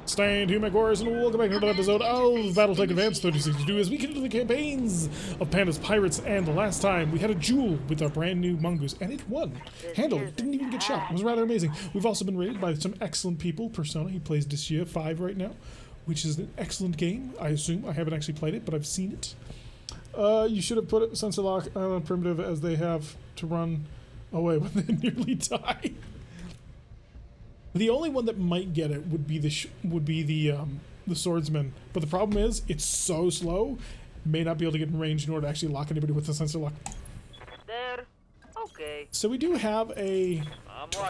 Stand here, mechwarriors, and welcome back to another episode of BattleTech Advanced 3062 as we continue the campaigns of Panda's Pirates. And the last time we had a duel with our brand new Mongoose, and it won. Handily, didn't even get shot. It was rather amazing. We've also been raided by some excellent people. Persona, he plays Discia 5 right now, which is an excellent game. I assume I haven't actually played it, but I've seen it. You should have put it sensor lock on primitive as they have to run away when they nearly die. The only one that might get it would be the swordsman, but the problem is it's so slow, may not be able to get in range in order to actually lock anybody with the sensor lock. There. Okay. So we do have a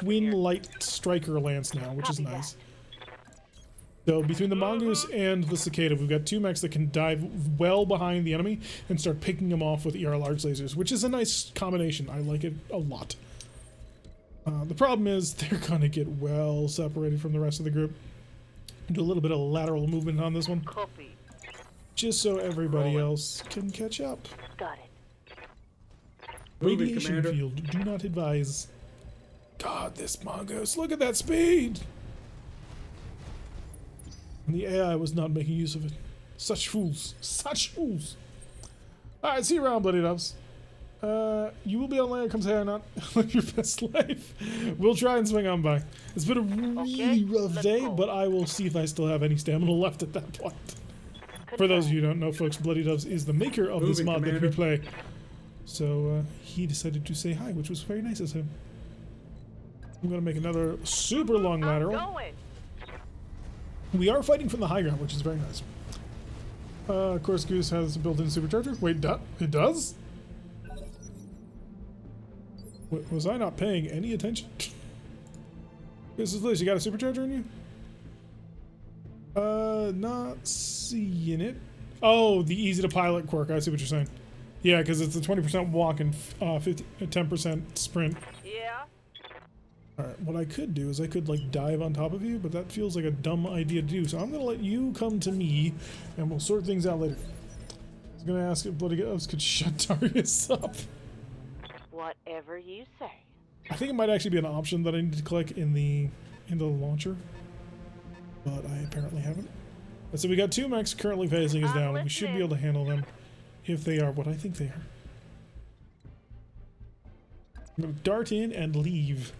twin light striker lance now, which is nice. So between the mongoose and the cicada, we've got two mechs that can dive well behind the enemy and start picking them off with ER large lasers, which is a nice combination. I like it a lot. The problem is they're going to get well separated from the rest of the group. Do a little bit of lateral movement on this one. Copy. Just so everybody else can catch up. Got it. Radiation field. Do not advise. God, this mongoose. Look at that speed! And the AI was not making use of it. Such fools. Such fools. Alright, see you around, Bloody Doves. You will be on land. Come say hi or not. Live your best life. We'll try and swing on by. It's been a really rough day, but I will see if I still have any stamina left at that point. For those of you who don't know, folks, Bloody Doves is the maker of this mod that we play. So he decided to say hi, which was very nice of him. I'm going to make another super long lateral. We are fighting from the high ground, which is very nice. Of course, Goose has a built-in supercharger. Wait, it does? Was I not paying any attention? This is Liz. You got a supercharger in you? Not seeing it. Oh, the easy to pilot quirk. I see what you're saying. Yeah, because it's a 20% walk and 10% sprint. Yeah. Alright, what I could do is I could like dive on top of you, but that feels like a dumb idea to do. So I'm gonna let you come to me and we'll sort things out later. I was gonna ask if Bloody Doves could shut Darius up. Whatever you say. I think it might actually be an option that I need to click in the launcher, but I apparently haven't. So we got two mechs currently facing us down. We should be able to handle them if they are what I think they are. I'm going to dart in and leave.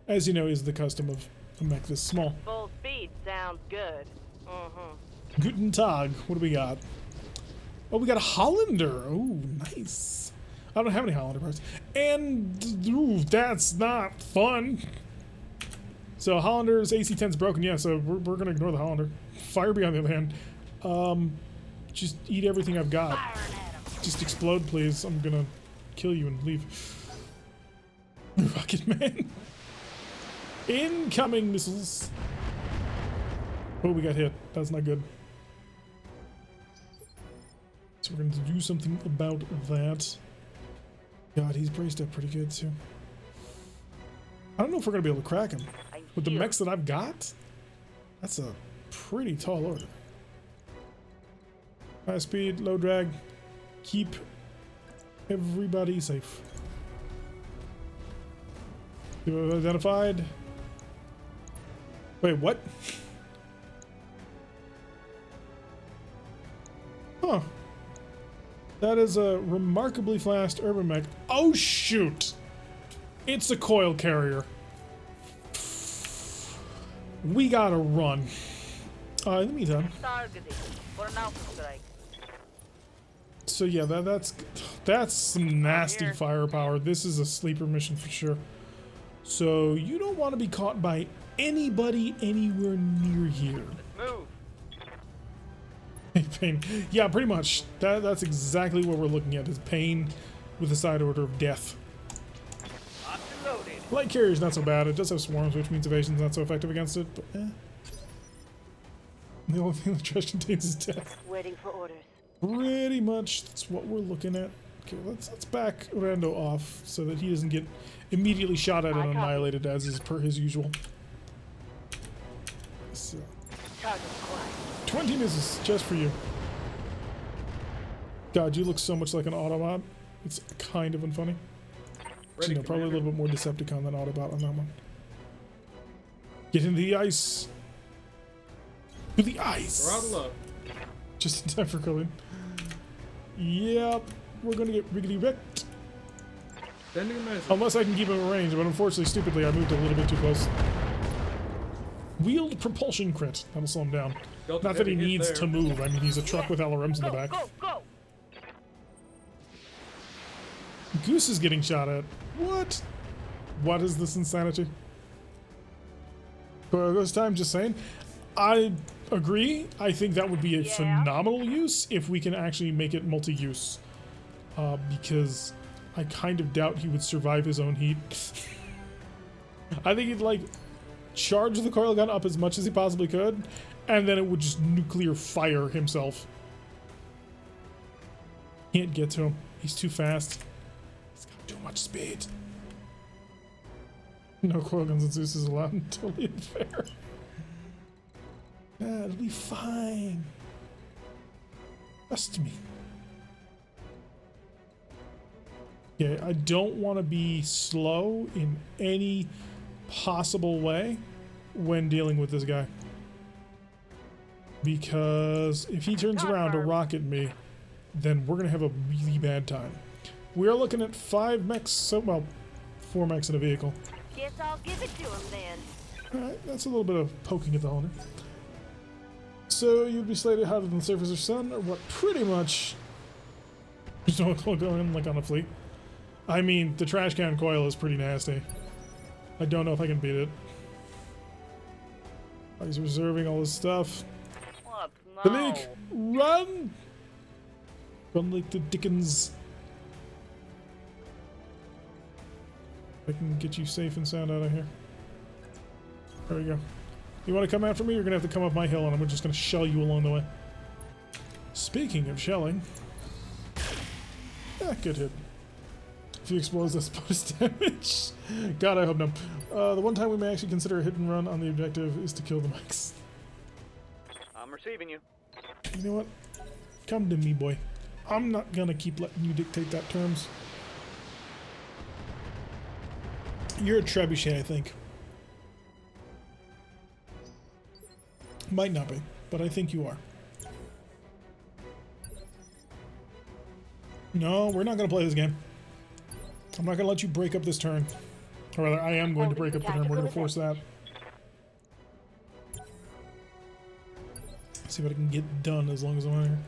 As you know, is the custom of a mech this small. Full speed sounds good. Guten Tag. What do we got? Oh, we got a Hollander. Oh, nice. I don't have any Hollander parts. And, ooh, that's not fun. So, Hollander's AC-10's broken, yeah, so we're going to ignore the Hollander. Firebee, on the other hand. Just eat everything I've got. Just explode, please. I'm going to kill you and leave. Rocket Man. Incoming missiles. Oh, we got hit. That's not good. So, we're going to do something about that. God, he's braced up pretty good too. I don't know if we're gonna be able to crack him. With the mechs that I've got, that's a pretty tall order. High speed, low drag, keep everybody safe. You have identified. Wait, what? Huh. That is a remarkably fast urban mech. Oh shoot! It's a coil carrier. We gotta run. In the meantime. So yeah, that's some nasty firepower. This is a sleeper mission for sure. So you don't want to be caught by anybody anywhere near here. Move. Pain. Yeah, pretty much. That's exactly what we're looking at, is pain with a side order of death. Light carrier's not so bad. It does have swarms, which means evasion's not so effective against it, but the only thing the trash contains is death. Waiting for orders. Pretty much that's what we're looking at. Okay, let's back Rando off so that he doesn't get immediately shot at and annihilated as is per his usual. So. 20 misses just for you. God, you look so much like an Autobot. It's kind of unfunny. You know, probably a little bit more Decepticon than Autobot on that one. Get into the ice. To the ice. Throttle up. Just in time for Kuritan. Yep. We're gonna get riggedy wrecked. Sending a message. Unless I can keep him in range, but unfortunately, stupidly, I moved a little bit too close. Wheeled propulsion crit. That'll slow him down. Delta Not that he heavy hit needs there. to move. I mean, he's a truck with LRMs in the back. Go, go! Goose is getting shot at. What? What is this insanity? For this time, just saying. I agree. I think that would be a phenomenal use if we can actually make it multi-use. Because I kind of doubt he would survive his own heat. I think he'd like charge the coil gun up as much as he possibly could, and then it would just nuclear fire himself. Can't get to him. He's too fast. He's got too much speed. No coil guns and Zeus is allowed. Totally unfair. Yeah, it'll be fine. Trust me. Okay, I don't want to be slow in any possible way when dealing with this guy. Because if he turns around to rocket me, then we're going to have a really bad time. We are looking at 5 mechs, so, well, 4 mechs in a vehicle. Guess I'll give it to him then. Alright, that's a little bit of poking at the owner. So you'd be slated hotter than the surface or sun, or what? Pretty much. Just don't go in like on a fleet. I mean, the trash can coil is pretty nasty. I don't know if I can beat it. Oh, he's reserving all this stuff. What? The No. leak! Run! Run like the Dickens. I can get you safe and sound out of here. There we go. You want to come after me? You're going to have to come up my hill, and I'm just going to shell you along the way. Speaking of shelling. Yeah, good hit. If he explodes, that's bonus damage. God, I hope no. The one time we may actually consider a hit and run on the objective is to kill the mechs. I'm receiving you. You know what? Come to me, boy. I'm not going to keep letting you dictate that terms. You're a trebuchet, I think. Might not be, but I think you are. No, we're not going to play this game. I'm not going to let you break up this turn. Or rather, I am going to break up the turn. We're going to force that. See what I can get done as long as I'm on here.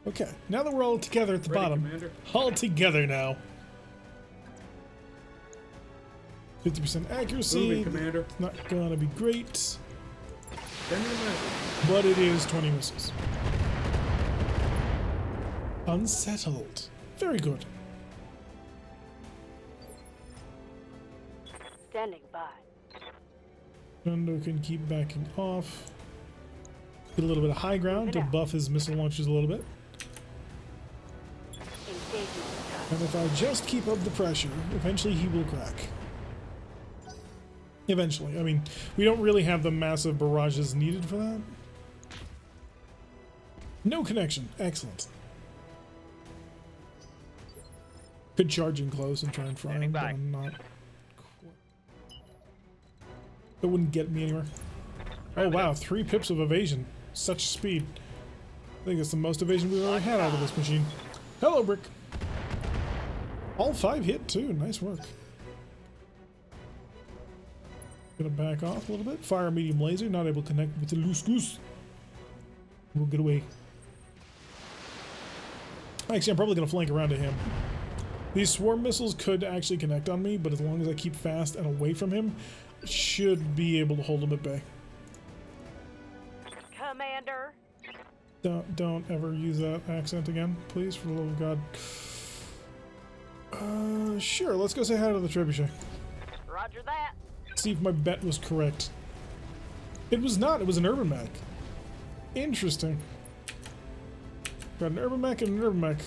Okay, now that we're all together at the Ready, bottom. Commander? All together now. 50% accuracy. Moving, Commander. Not gonna be great, Sending a message. but it is 20 missiles. Unsettled. Very good. Standing by. Panda can keep backing off. Get a little bit of high ground to buff his missile launches a little bit. Engaging. And if I just keep up the pressure, eventually he will crack. Eventually. I mean, we don't really have the massive barrages needed for that. No connection. Excellent. Could charge in close and try and fry him, but I'm not. That wouldn't get me anywhere. Oh wow, 3 pips of evasion. Such speed. I think that's the most evasion we've ever had out of this machine. Hello, Brick. All 5 hit too. Nice work. Gonna back off a little bit. Fire medium laser. Not able to connect with the loose goose. We'll get away. Actually, I'm probably gonna flank around to him. These swarm missiles could actually connect on me, but as long as I keep fast and away from him, I should be able to hold him at bay. Commander. Don't ever use that accent again, please, for the love of God. Sure, let's go say hi to the trebuchet. Roger that. See if my bet was correct. It was not, it was an urban mech. Interesting. Got an urban mech and an urban mech.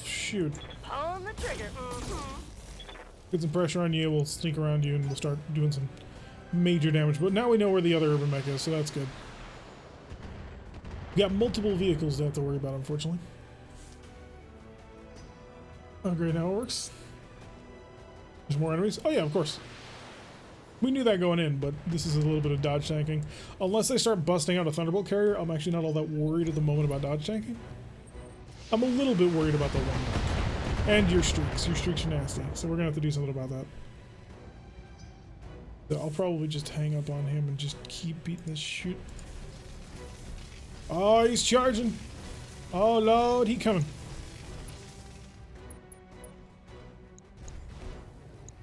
Shoot. Pulling the trigger. Get some pressure on you, we'll sneak around you, and we'll start doing some major damage. But now we know where the other urban mech is, so that's good. We got multiple vehicles to have to worry about, unfortunately. Oh, great, now it works. There's more enemies? Oh yeah, of course. We knew that going in, but this is a little bit of dodge tanking. Unless they start busting out a Thunderbolt carrier, I'm actually not all that worried at the moment about dodge tanking. I'm a little bit worried about the one mech. And your streaks. Your streaks are nasty, so we're gonna have to do something about that. So I'll probably just hang up on him and just keep beating this shit. Oh, he's charging. Oh, Lord, he coming.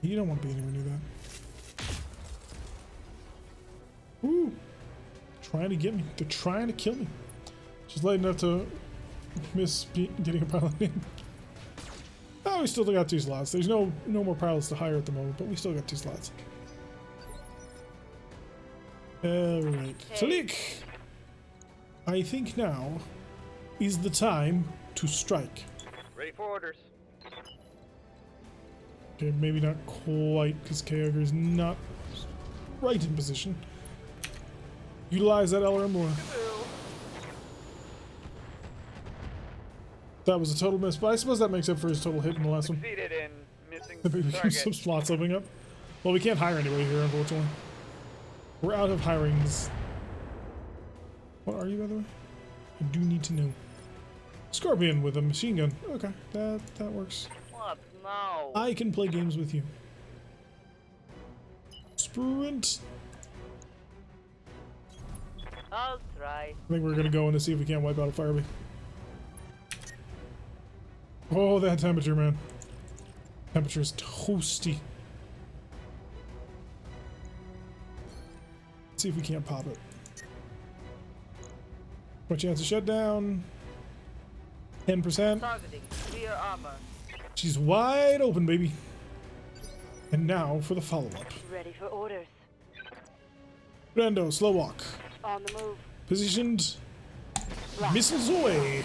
You don't want to be anywhere near that. Ooh. Trying to get me. They're trying to kill me. Just light enough to miss getting a pilot in. Oh, we still got 2 slots. There's no more pilots to hire at the moment, but we still got 2 slots. Alright. Salik! I think now is the time to strike. Ready for orders. Okay, maybe not quite, because K-Ogre is not right in position. Utilize that LRM more. That was a total miss, but I suppose that makes up for his total hit in the last one. Succeeded in missing Maybe target. some slots opening up. Well, we can't hire anybody here, unfortunately. We're out of hirings. What are you, by the way? I do need to know. Scorpion with a machine gun. Okay, that works. What? No. I can play games with you. Sprint. I'll try. I think we're gonna go in to see if we can't wipe out a Firebee. Oh, that temperature, man. Temperature's toasty. Let's see if we can't pop it. What chance to shut down? 10%. Targeting clear armor. She's wide open, baby. And now for the follow-up. Ready for orders. Brando, slow walk. On the move. Positioned. Right. Missiles away.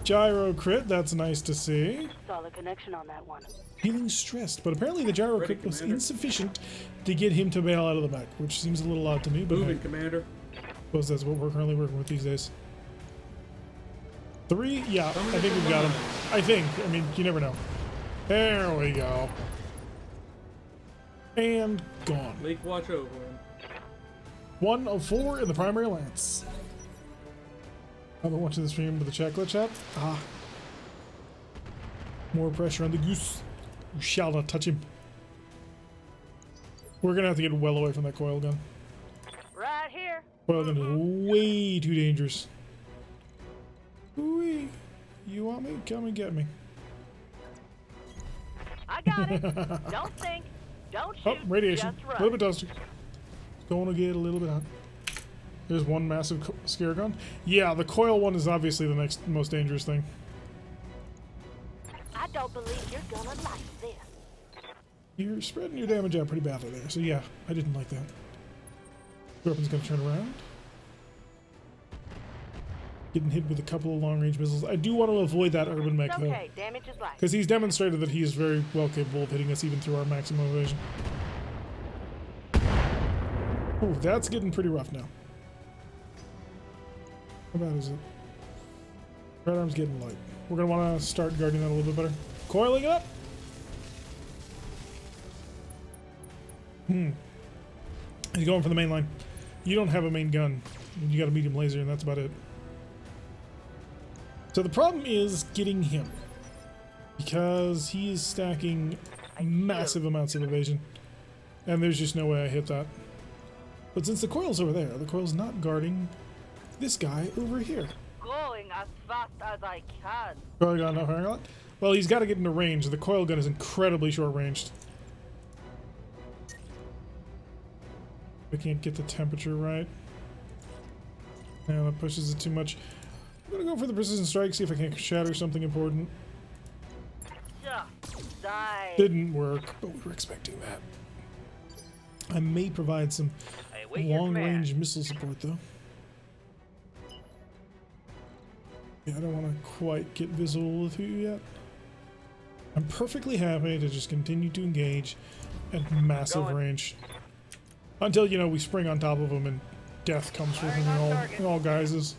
Gyro crit, that's nice to see. Solid connection on that one. Feeling stressed, but apparently the gyro Ready, crit was Commander. insufficient to get him to bail out of the back, which seems a little odd to me, but Moving, hey, Commander. suppose that's what we're currently working with these days. 3? Yeah, Coming I think to we've got him. combine. I think. I mean, you never know. There we go. And gone. Leak watch over him. 1 of 4 in the primary lance. I've been watching the stream with the chat glitch app. Ah. More pressure on the Goose. You shall not touch him. We're gonna have to get well away from that coil gun. Right here. Coil gun is way too dangerous. Ooh-wee. You want me? Come and get me. I got it. Don't think. Don't shoot. Oh, radiation. Just A run. little bit dusty. Gonna get a little bit hot. There's one massive scare gun. Yeah, the coil one is obviously the next most dangerous thing. I don't believe you're gonna like this. You're spreading your damage out pretty badly there, so yeah, I didn't like that. Weapon's gonna turn around. Getting hit with a couple of long-range missiles. I do want to avoid that urban mech It's though, okay. Damage is light. because he's demonstrated that he is very well capable of hitting us even through our maximum evasion. Oh, that's getting pretty rough now. How bad is it? Red arm's getting light. We're gonna want to start guarding that a little bit better. Coiling up. He's going for the main line. You don't have a main gun. You got a medium laser, and that's about it. So the problem is getting him, because he is stacking massive amounts of evasion, and there's just no way I hit that. But since the coil's over there, the coil's not guarding this guy over here. Going as fast as I can. Coil gun not firing a lot? Well, he's got to get into range. The coil gun is incredibly short-ranged. We can't get the temperature right. Yeah, that pushes it too much. I'm gonna go for the precision strike, see if I can shatter something important. Just die. Didn't work, but we were expecting that. I may provide some I await your long-range command. missile support, though. Yeah, I don't want to quite get visible with you yet. I'm perfectly happy to just continue to engage at massive Going. range. Until, you know, we spring on top of them and death comes for him in all guises.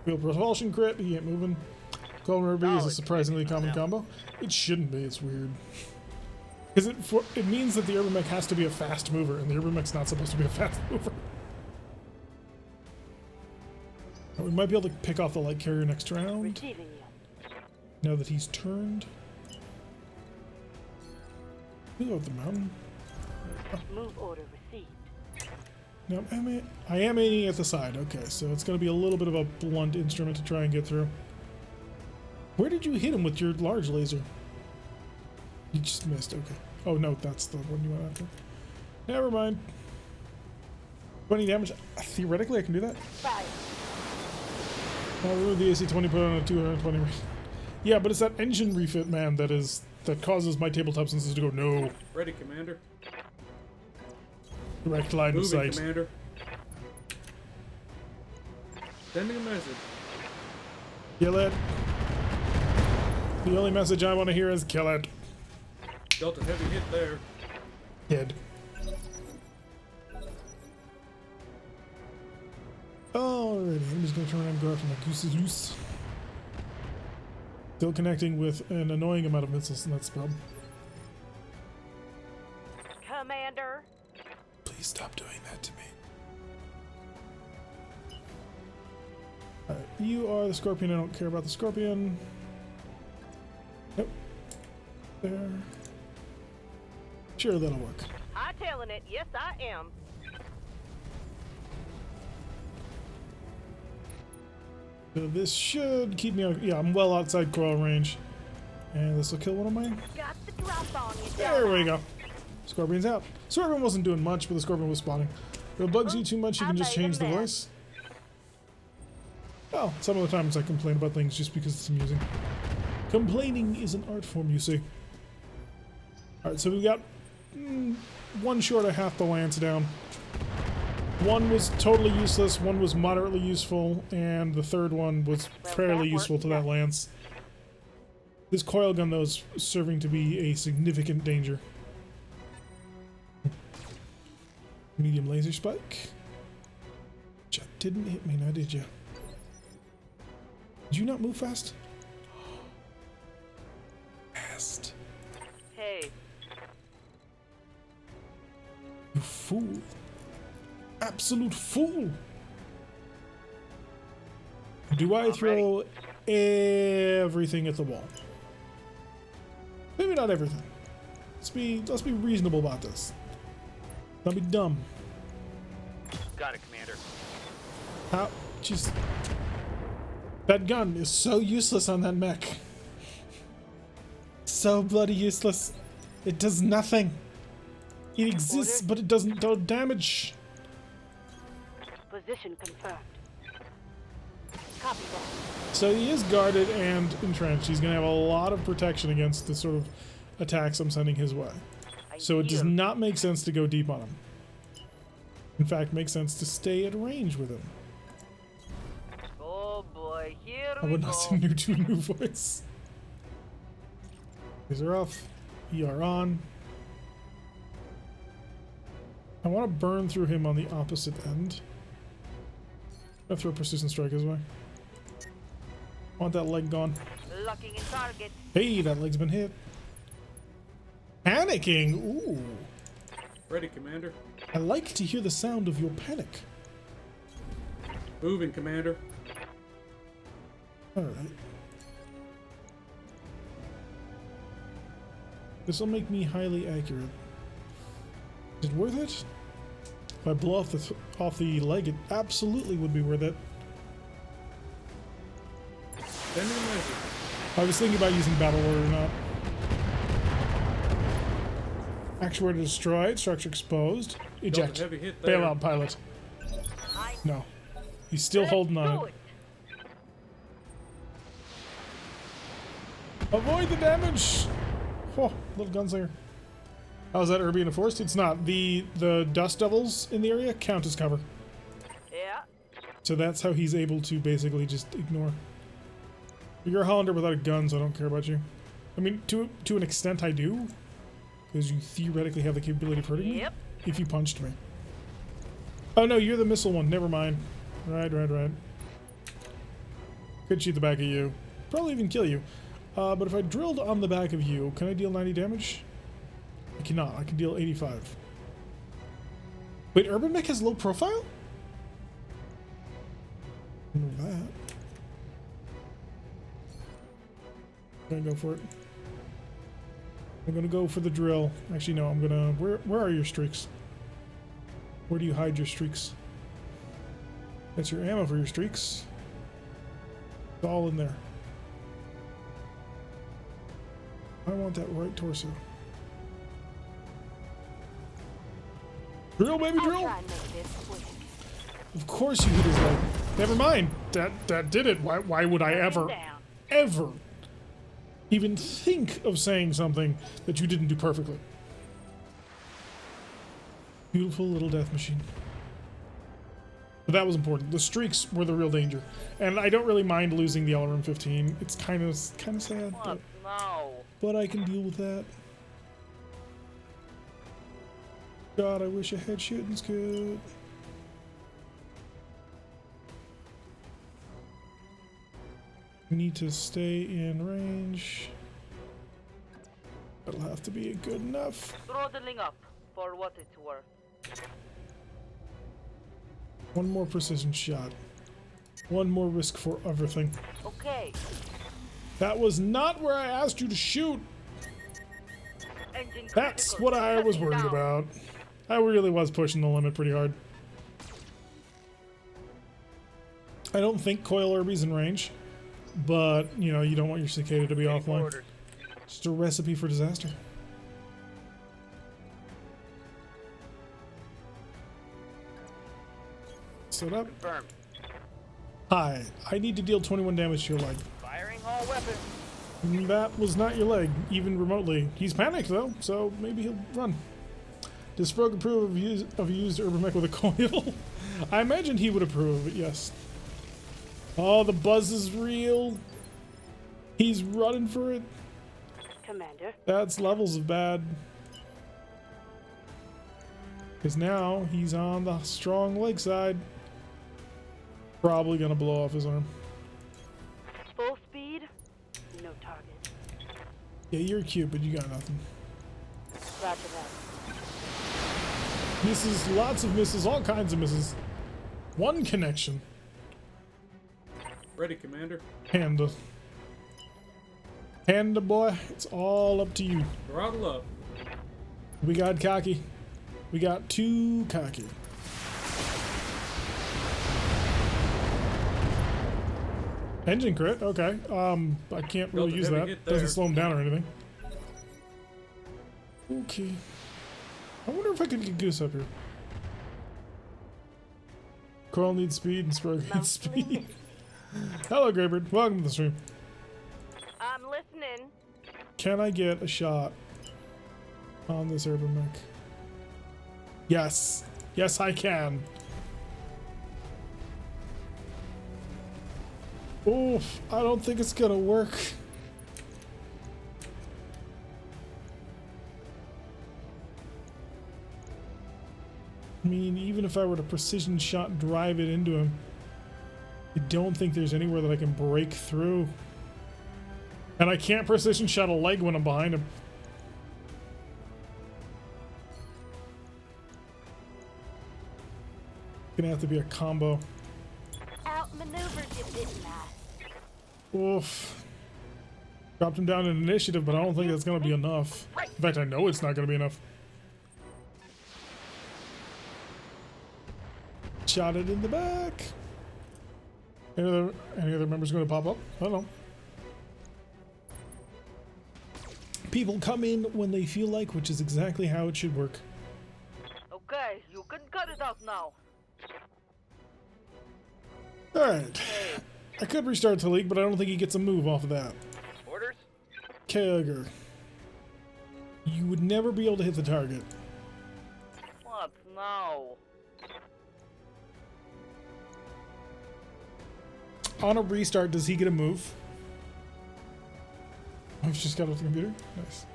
Field propulsion crit, he ain't moving. Golden Ruby is a Solid surprisingly connection common on that combo. It shouldn't be. It's weird. Because it means that the Urban Mech has to be a fast mover, and the Urban Mech's not supposed to be a fast mover. We might be able to pick off the light carrier next round. Receiving you. Now that he's turned. Ooh, up the mountain. Move order received. Now, I am aiming at the side. Okay, so it's going to be a little bit of a blunt instrument to try and get through. Where did you hit him with your large laser? You just missed. Okay. Oh, no, that's the one you went after. Never mind. 20 damage. Theoretically, I can do that. Fire. I'll remove the AC-20, put on a 220 range. Yeah, but it's that engine refit, man, that causes my tabletop senses to go, no. Ready, Commander. Direct line of Moving, sight. Commander. Sending a message. Kill it. The only message I want to hear is kill it. Dealt a heavy hit there. Dead. Alrighty, I'm just going to turn around and go after my Goose. Still connecting with an annoying amount of missiles, and that's the problem. Commander. Please stop doing that to me. Alright, you are the Scorpion. I don't care about the Scorpion. Nope. There. Sure, that'll work. I'm telling it. Yes, I am. So this should keep me out. Yeah, I'm well outside coil range. And this will kill one of mine. Got the drop on you. There we go. Scorpion's out. Scorpion wasn't doing much, but the Scorpion was spawning. If it bugs you too much, you can just change the voice. Well, some of the times I complain about things just because it's amusing. Complaining is an art form, you see. Alright, so we got one short of half the lance down. One was totally useless, one was moderately useful, and the third one was fairly useful to that lance. This coil gun, though, is serving to be a significant danger. Medium laser spike. You didn't hit me now, did you? Did you not move fast? Fast. Hey. You fool. Absolute fool. Do I throw everything at the wall? Maybe not everything. Let's be reasonable about this. Don't be dumb. Got it, Commander. How? Just that gun is so useless on that mech. So bloody useless. It does nothing. It exists, but it doesn't do damage. Position confirmed. Copy that. So he is guarded and entrenched. He's going to have a lot of protection against the sort of attacks I'm sending his way. So it does not make sense to go deep on him. In fact, it makes sense to stay at range with him. Oh boy, here I we would go. not say new to a new voice. These are off. ER on. I want to burn through him on the opposite end. I'll throw Persistent Strike his way. Want that leg gone. Locking in target. Hey, that leg's been hit. Panicking! Ooh. Ready, Commander. I like to hear the sound of your panic. Moving, Commander. Alright. This will make me highly accurate. Is it worth it? If I blow off the leg, it absolutely would be worth it. Sending a message. I was thinking about using Battle Order or not. Actuator destroyed, structure exposed. Eject. Heavy hit there. Bail out, pilot. No. He's still holding on it. Avoid the damage! Oh, little gunslinger. How's that Urbian Forest? It's not. The dust devils in the area count as cover. Yeah. So that's how he's able to basically just ignore. You're a Hollander without a gun, so I don't care about you. I mean, to an extent I do. Because you theoretically have the capability of hurting me. Yep. If you punched me. Oh no, you're the missile one. Never mind. Right. Could shoot the back of you. Probably even kill you. But if I drilled on the back of you, can I deal 90 damage? I cannot. I can deal 85. Wait, Urban Mech has low profile? I know that. I'm gonna go for it. I'm gonna go for the drill. Actually, no, I'm gonna... Where are your streaks? Where do you hide your streaks? That's your ammo for your streaks. It's all in there. I want that right torso. Drill, baby, drill! Of course you hit his leg. Never mind. That did it. Why would I ever even think of saying something that you didn't do perfectly? Beautiful little death machine. But that was important. The streaks were the real danger. And I don't really mind losing the LRM 15. It's kind of sad, but I can deal with that. God, I wish I had shooting's good. We need to stay in range. That'll have to be good enough. Throttling up for what it's worth. One more precision shot. One more risk for everything. Okay. That was not where I asked you to shoot. Engine That's critical. what I was worried Down. about. I really was pushing the limit pretty hard. I don't think Coil Irby's in range, but you know, you don't want your cicada to be offline. Orders. Just a recipe for disaster. Set up. Confirmed. Hi, I need to deal 21 damage to your leg. Firing all weapons. That was not your leg, even remotely. He's panicked though, so maybe he'll run. Does Sprog approve of used Urban Mech with a coil? I imagine he would approve of it, yes. Oh, the buzz is real. He's running for it. Commander. That's levels of bad. Because now he's on the strong leg side. Probably gonna blow off his arm. Full speed. No target. Yeah, you're cute, but you got nothing. Roger that. Misses, lots of misses, all kinds of misses. One connection. Ready, Commander. Panda. Panda boy, it's all up to you. Throttle up. We got cocky. We got too cocky. Engine crit, okay. I can't really Built a use heavy that. hit Doesn't there. slow him down or anything. Okay. I wonder if I could get Goose up here. Coral needs speed and Sprog needs speed. Hello, Greybird. Welcome to the stream. I'm listening. Can I get a shot on this Urban Mech? Yes. Yes, I can. Oof, I don't think it's gonna work. I mean, even if I were to precision shot drive it into him, I don't think there's anywhere that I can break through. And I can't precision shot a leg when I'm behind him. Gonna have to be a combo. Outmaneuvered you, didn't I? Oof. Dropped him down in initiative, but I don't think that's gonna be enough. In fact, I know it's not gonna be enough. Shot it in the back. Any other members gonna pop up? I don't know. People come in when they feel like, which is exactly how it should work. Okay, you can cut it out now. Alright. I could restart the league, but I don't think he gets a move off of that. Orders. Kegger. You would never be able to hit the target. What now? On a restart, does he get a move? I've just got off the computer. Nice.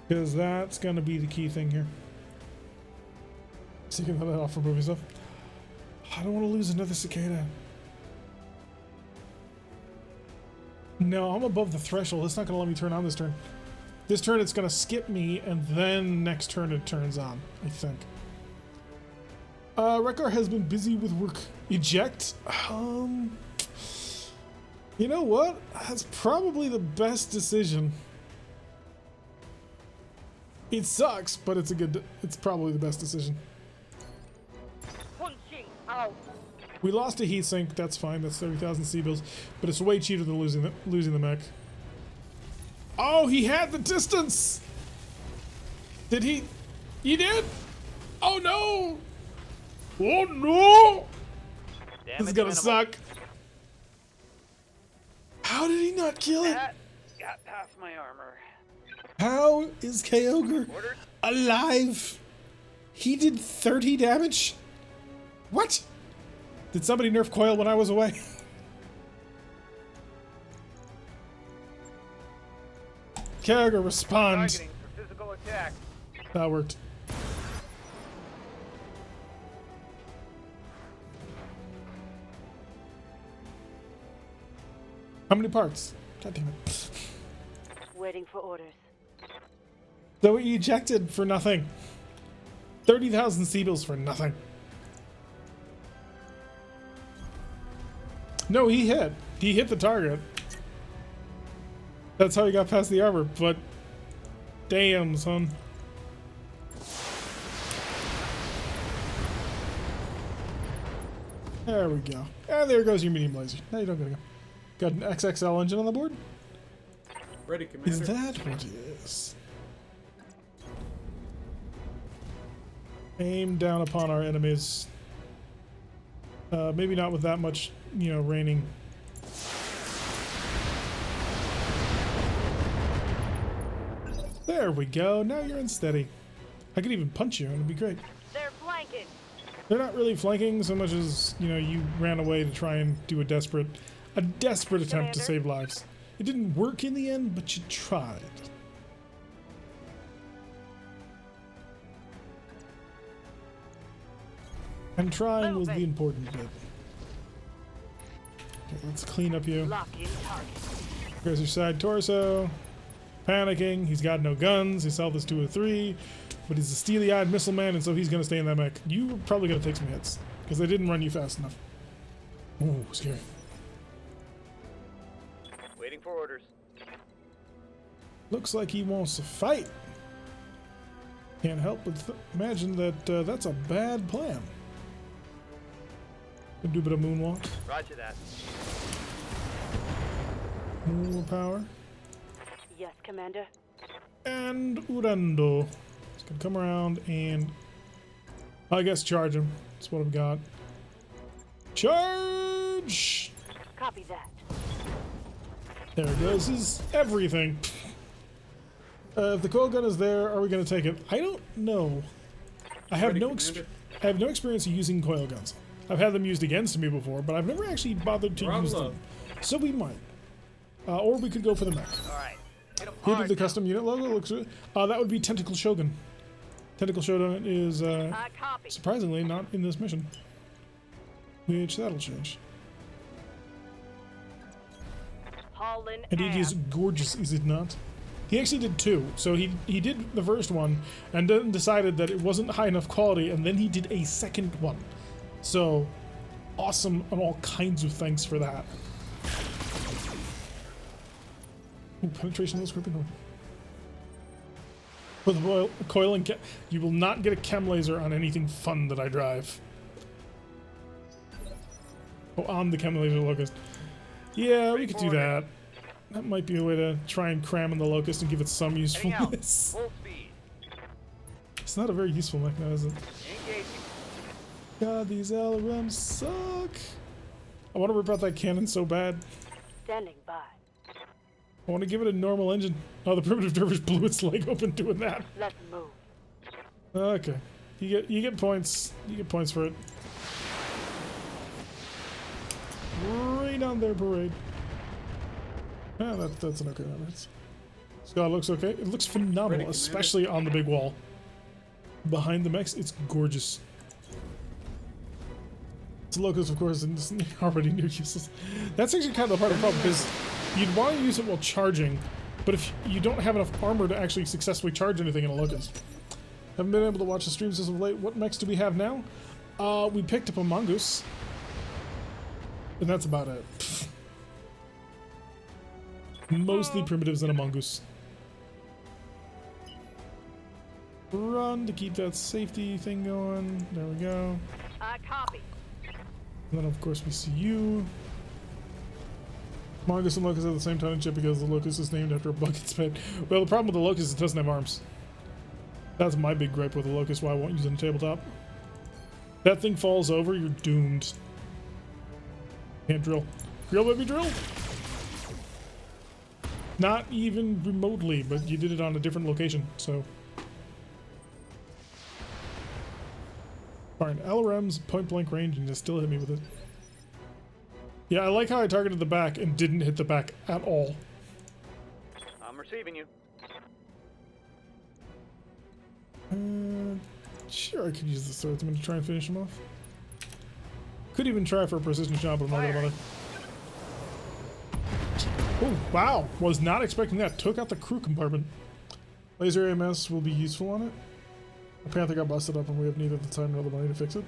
Because that's going to be the key thing here. So you can let that off for movie stuff. I don't want to lose another cicada. No, I'm above the threshold. It's not going to let me turn on this turn. This turn it's going to skip me, and then next turn it turns on, I think. Rekar has been busy with work. Eject? You know what? That's probably the best decision. It sucks, but it's probably the best decision. Punching out. We lost a heat sink. That's fine. That's 30,000 C-bills, but it's way cheaper than losing the mech. Oh, he had the distance. Did he? He did? Oh no! Oh no! This is gonna suck. How did he not kill it? That got past my armor. How is Kyogre Orders? alive? He did 30 damage? What? Did somebody nerf Coil when I was away? Kyogre, respond. Targeting for physical attack. That worked. How many parts? God damn it. Waiting for orders. So he ejected for nothing. 30,000 C-bills for nothing. No, he hit. He hit the target. That's how he got past the armor, but damn, son. There we go. And there goes your medium laser. Now you don't gotta go. Got an XXL engine on the board? Ready, Commander. Is that what it is? Aim down upon our enemies. Maybe not with that much, you know, raining. There we go. Now you're unsteady. I could even punch you and it'd be great. They're flanking. They're not really flanking so much as, you know, you ran away to try and do a desperate attempt Commander? to save lives. It didn't work in the end, but you tried. And trying was the important bit. Okay, let's clean up you. Lock in target. There's your side torso. Panicking. He's got no guns. His health is 2 or 3. But he's a steely-eyed missile man, and so he's going to stay in that mech. You are probably going to take some hits, because they didn't run you fast enough. Ooh, scary. Waiting for orders. Looks like he wants to fight. Can't help but imagine that that's a bad plan. Do a bit of moonwalk. Roger that. More power. Yes, Commander. And Urando. It's gonna come around and I guess charge him. That's what I've got. Charge! Copy that. There goes his everything. If the coil gun is there, are we gonna take it? I don't know. I have Ready, no Commander? I have no experience using coil guns. I've had them used against me before, but I've never actually bothered to use them. So we might. Or we could go for the mech. Alright. Hit him Here hard did the now. custom unit logo looks. That would be Tentacle Shogun. Tentacle Shogun is Copy. surprisingly not in this mission. Which that'll change. Haulin And it is gorgeous, is it not? He actually did 2. So he did the first one and then decided that it wasn't high enough quality, and then he did a second one. So awesome on all kinds of things for that. Ooh, penetration of the scorpion horn. With the coil and you will not get a chem laser on anything fun that I drive. Oh, on the chem laser locust. Yeah, we could do that. That might be a way to try and cram in the locust and give it some Heading out. usefulness. Full speed. It's not a very useful mech now, is it? Engaging. God, these LRMs suck. I want to rip out that cannon so bad. Standing by. I want to give it a normal engine. Oh, the primitive dervish blew its leg open doing that. Let's move. Okay, you get points. You get points for it. Right on there, parade. Yeah, that's an okay reference. Scott looks okay. It looks phenomenal, Ready, Commander. especially on the big wall. Behind the mechs, it's gorgeous. It's locust, of course, and it's already new useless. That's actually kind of the part of the problem, because You'd want to use it while charging, but if you don't have enough armor to actually successfully charge anything in a Locust. Haven't been able to watch the streams as of late. What mechs do we have now? We picked up a Mongoose. And that's about it. Pfft. Mostly primitives and a Mongoose. Run to keep that safety thing going. There we go. Copy. And then of course we see you. Mongoose and Locust have the same tonnage chip because the Locust is named after a bucket spit. Well, the problem with the Locust is it doesn't have arms. That's my big gripe with the Locust, why I won't use it on tabletop. That thing falls over, you're doomed. Can't drill. Drill, baby, drill! Not even remotely, but you did it on a different location, so. Fine, LRM's point blank range and just still hit me with it. Yeah, I like how I targeted the back and didn't hit the back at all. I'm receiving you. Sure, I could use the swords. I'm going to try and finish him off. Could even try for a precision shot, but I'm not going to bother. Oh, wow. Was not expecting that. Took out the crew compartment. Laser AMS will be useful on it. The Panther got busted up and we have neither the time nor the money to fix it.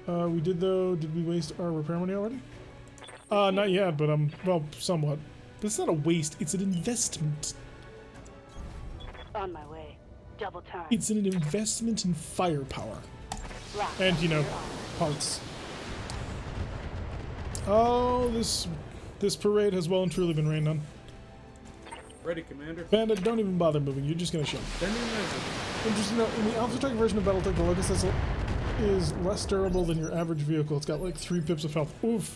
We did, though. Did we waste our repair money already? Not yet, but well, somewhat. But it's not a waste. It's an investment. On my way. Double time. It's an investment in firepower. And, you know, parts. Oh, this parade has well and truly been rained on. Ready, Commander. Panda, don't even bother moving. You're just gonna show. Interesting to note, in the AlphaTech version of BattleTech, the Locust is less durable than your average vehicle. It's got like 3 pips of health. Oof.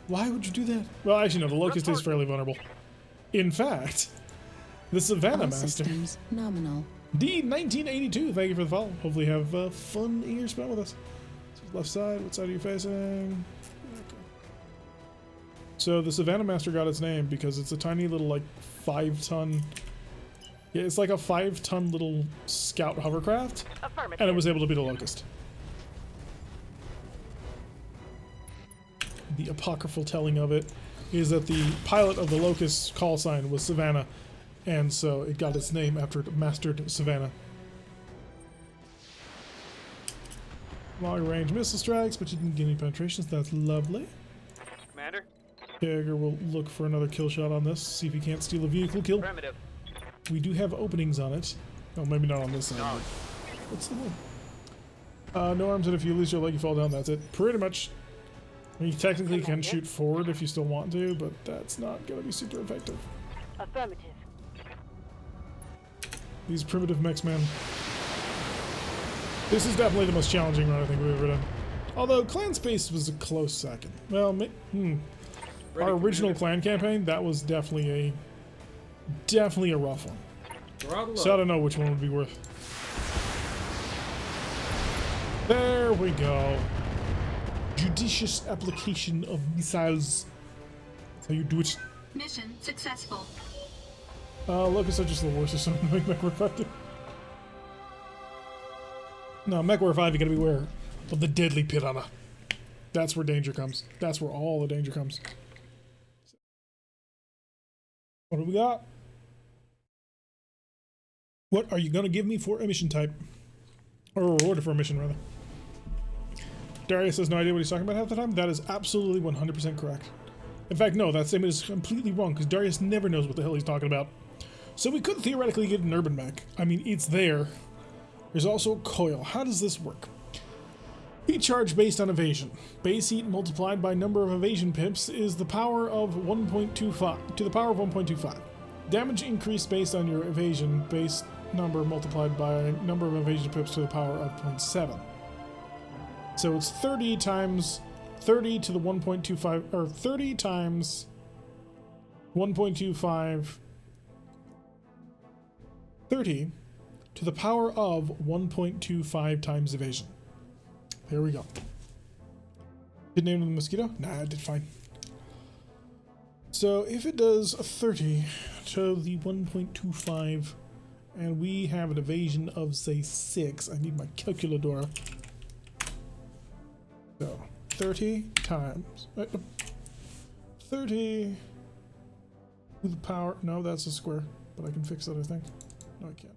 Why would you do that? Well, actually, no. The Locust is fairly vulnerable. In fact, the Savannah Master. Nominal. D1982. Thank you for the follow. Hopefully, you have fun year spent with us. So left side. What side are you facing? So the Savannah Master got its name because it's a tiny little like 5-ton. Yeah, it's like a 5-ton little scout hovercraft, and it was able to beat a Locust. The apocryphal telling of it is that the pilot of the Locust call sign was Savannah, and so it got its name after it mastered Savannah. Long range missile strikes, but you didn't get any penetrations. That's lovely. Commander? Jaeger will look for another kill shot on this, see if he can't steal a vehicle kill. Primitive. We do have openings on it. Oh, maybe not on this side. No. What's the one? No arms, and if you lose your leg, you fall down. That's it. Pretty much. I mean, you technically can shoot forward if you still want to, but that's not going to be super effective. Affirmative. These primitive mechs, man. This is definitely the most challenging run I think we've ever done. Although Clan Space was a close second. Well, our original clan campaign, that was definitely a rough one. So I don't know which one would be worth. There we go. Judicious application of missiles. That's how you do it. Mission successful. Locusts are just the worst of something like Mech Warrior 5. No, Mech Warrior 5, you gotta beware of the deadly piranha. That's where danger comes. That's where all the danger comes. What do we got? What are you gonna give me for a mission type? Or a reward for a mission, rather. Darius has no idea what he's talking about half the time. That is absolutely 100% correct. In fact, no, that statement is completely wrong, because Darius never knows what the hell he's talking about. So we could theoretically get an urban mech. I mean, it's there. There's also a coil. How does this work? Heat charge based on evasion. Base heat multiplied by number of evasion pips is the power of 1.25 to the power of 1.25. Damage increased based on your evasion base number multiplied by number of evasion pips to the power of 0.7. So it's 30 times 30 to the 1.25, or 30 times 1.25, 30 to the power of 1.25 times evasion. There we go. Did name the mosquito? Nah, I did fine. So if it does 30 to the 1.25, and we have an evasion of, say, 6, I need my calculator. So 30 times 30 The power. No, that's a square, but I can fix that, I think. No, I can't.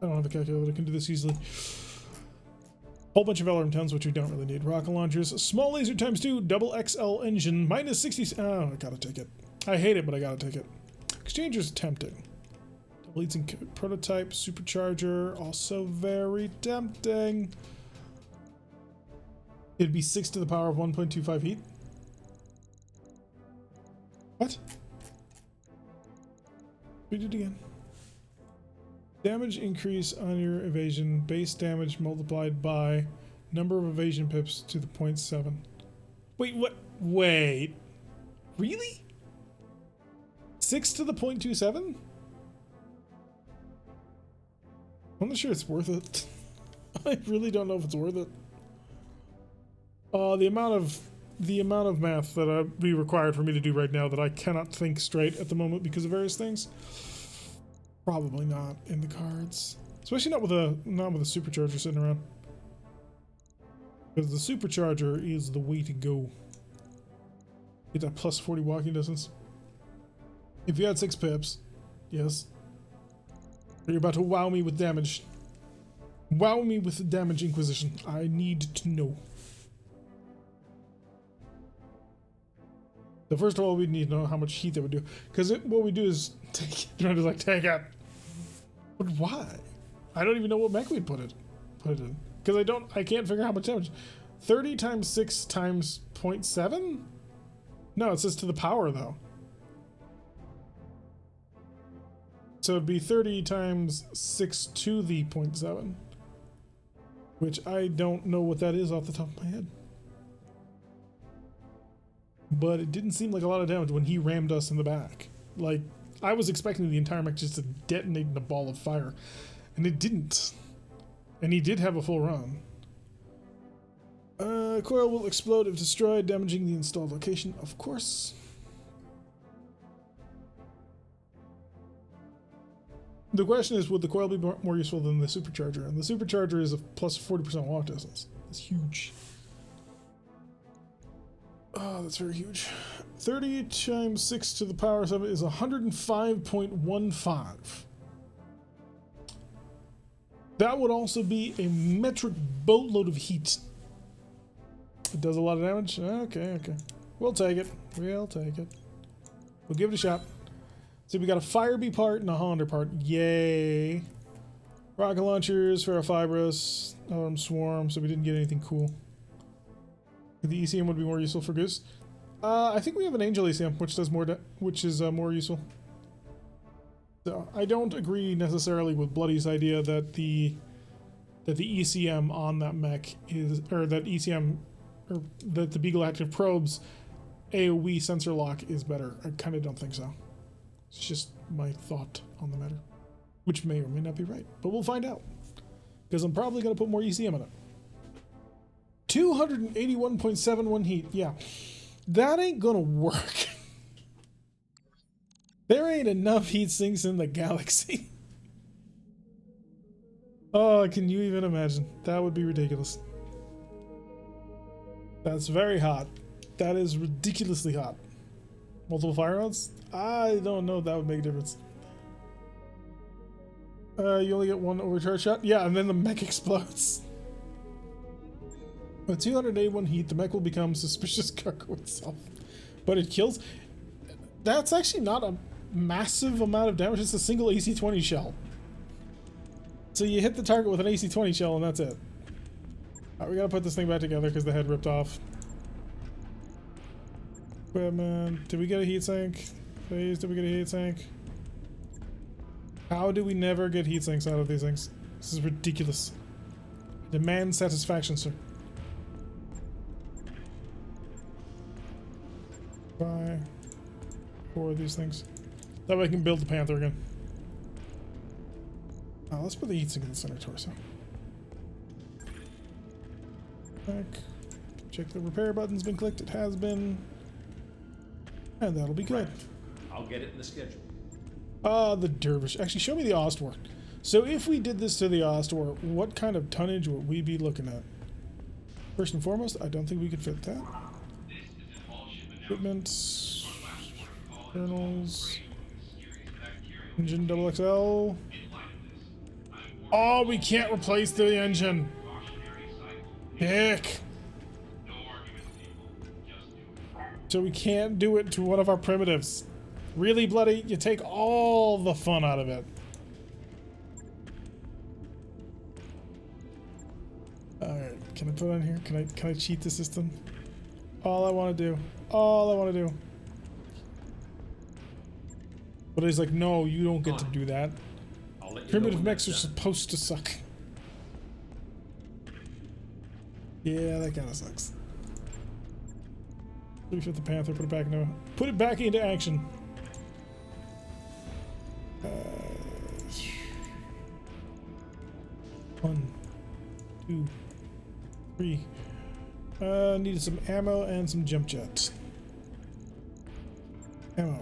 I don't have a calculator that can do this easily. Whole bunch of LRM 10s, which we don't really need. Rocket launchers, small laser ×2, double XL engine, minus 60. Oh, I gotta take it. I hate it, but I gotta take it. Exchanger's tempting. Double leads and prototype, supercharger, also very tempting. It'd be 6 to the power of 1.25 heat. What? Read it again. Damage increase on your evasion, base damage multiplied by number of evasion pips to the 0.7. Wait, what? Wait. Really? 6 to the 0.27? I'm not sure it's worth it. I really don't know if it's worth it. The amount of math that would be required for me to do right now that I cannot think straight at the moment because of various things. Probably not in the cards, especially not with a supercharger sitting around. Because the supercharger is the way to go. Get that plus 40 walking distance. If you had 6 pips, yes. You're about to wow me with damage. Wow me with the damage inquisition. I need to know. So first of all, we need to know how much heat that would do. Because what we do is take it. But why? I don't even know what mech we'd put it in. Because I can't figure out how much damage. 30 times 6 times 0.7? No, it says to the power though. So it'd be 30 times 6 to the 0.7. Which I don't know what that is off the top of my head. But it didn't seem like a lot of damage when he rammed us in the back. Like, I was expecting the entire mech just to detonate in a ball of fire. And it didn't. And he did have a full run. Coil will explode if destroyed, damaging the installed location, of course. The question is, would the coil be more useful than the supercharger? And the supercharger is a plus 40% walk distance. It's huge. Oh, that's very huge. 30 times 6 to the power 7 is 105.15. That would also be a metric boatload of heat. It does a lot of damage? Okay. We'll take it. We'll give it a shot. So we got a Firebee part and a Hollander part. Yay. Rocket launchers, Ferrofibrous, Swarm, so we didn't get anything cool. The ECM would be more useful for Goose. I think we have an Angel ECM, which does more, which is more useful. So I don't agree necessarily with Bloody's idea that the ECM on that mech is, or that ECM, or that the Beagle Active Probe's AoE sensor lock is better. I kind of don't think so. It's just my thought on the matter, which may or may not be right, but we'll find out because I'm probably going to put more ECM in it. 281.71 heat. Yeah, that ain't gonna work. There ain't enough heat sinks in the galaxy. Oh, can you even imagine? That would be ridiculous. That's very hot. That is ridiculously hot. Multiple fire rounds? I don't know if that would make a difference. You only get one overcharge shot? Yeah, and then the mech explodes. With 281 heat, the mech will become suspicious cargo itself. But it kills. That's actually not a massive amount of damage. It's a single AC-20 shell. So you hit the target with an AC-20 shell and that's it. Alright, we gotta put this thing back together because the head ripped off. Equipment. Did we get a heat sink? Please, did we get a heat sink? How do we never get heat sinks out of these things? This is ridiculous. Demand satisfaction, sir. Buy 4 of these things. That way I can build the Panther again. Let's put the heat sink in the center torso. Back. Check the repair button's been clicked. It has been. And that'll be good. I'll get it in the schedule. The Dervish. Actually, show me the Ostwar. So if we did this to the Ostwar, what kind of tonnage would we be looking at? First and foremost, I don't think we could fit that. Equipment. Journals. Engine double XL. Oh, we can't replace the engine. Dick. So we can't do it to one of our primitives. Really, Bloody? You take all the fun out of it. Alright, can I put it on here? Can I cheat the system? All I want to do. All I want to do. But he's like, no, you don't get to do that. I'll let you know Primitive when mechs are that's done. supposed to suck. Yeah, that kind of sucks. Refit the Panther, put it back into action. 1, 2, 3. Needed some ammo and some jump jets. Ammo.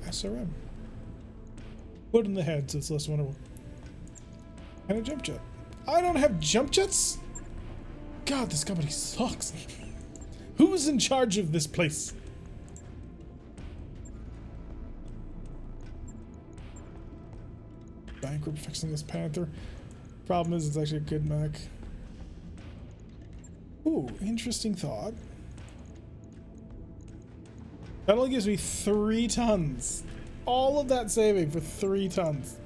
SRM. Put in the head so it's less vulnerable. And a jump jet. I don't have jump jets? God, this company sucks. Who's in charge of this place? Bankrupt fixing this Panther. Problem is, it's actually a good mech. Ooh, interesting thought. That only gives me 3 tons. All of that saving for 3 tons.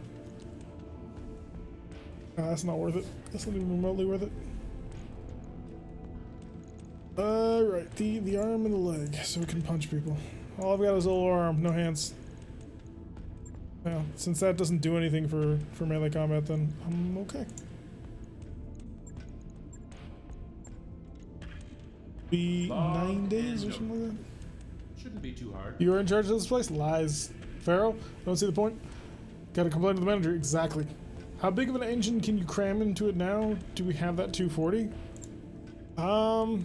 That's not worth it. That's not even remotely worth it. Right, the arm and the leg, so we can punch people. All I've got is a little arm, no hands. Well, since that doesn't do anything for melee combat, then I'm okay. Be 9 days or something like that. Shouldn't be too hard. You are in charge of this place? Lies. Pharaoh? Don't see the point? Gotta complain to the manager. Exactly. How big of an engine can you cram into it now? Do we have that 240? No,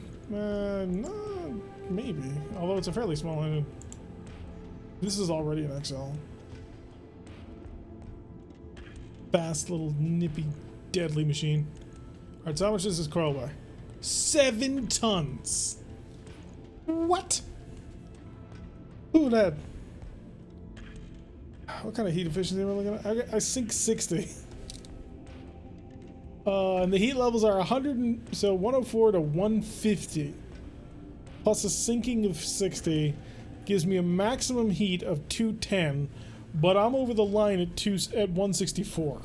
maybe. Although it's a fairly small engine. This is already an XL. Fast little nippy deadly machine. Alright, so how much does this coil weigh? 7 tons! What? Who would that? What kind of heat efficiency am I looking at? I sink 60. And the heat levels are 104 to 150. Plus a sinking of 60 gives me a maximum heat of 210, but I'm over the line at 164.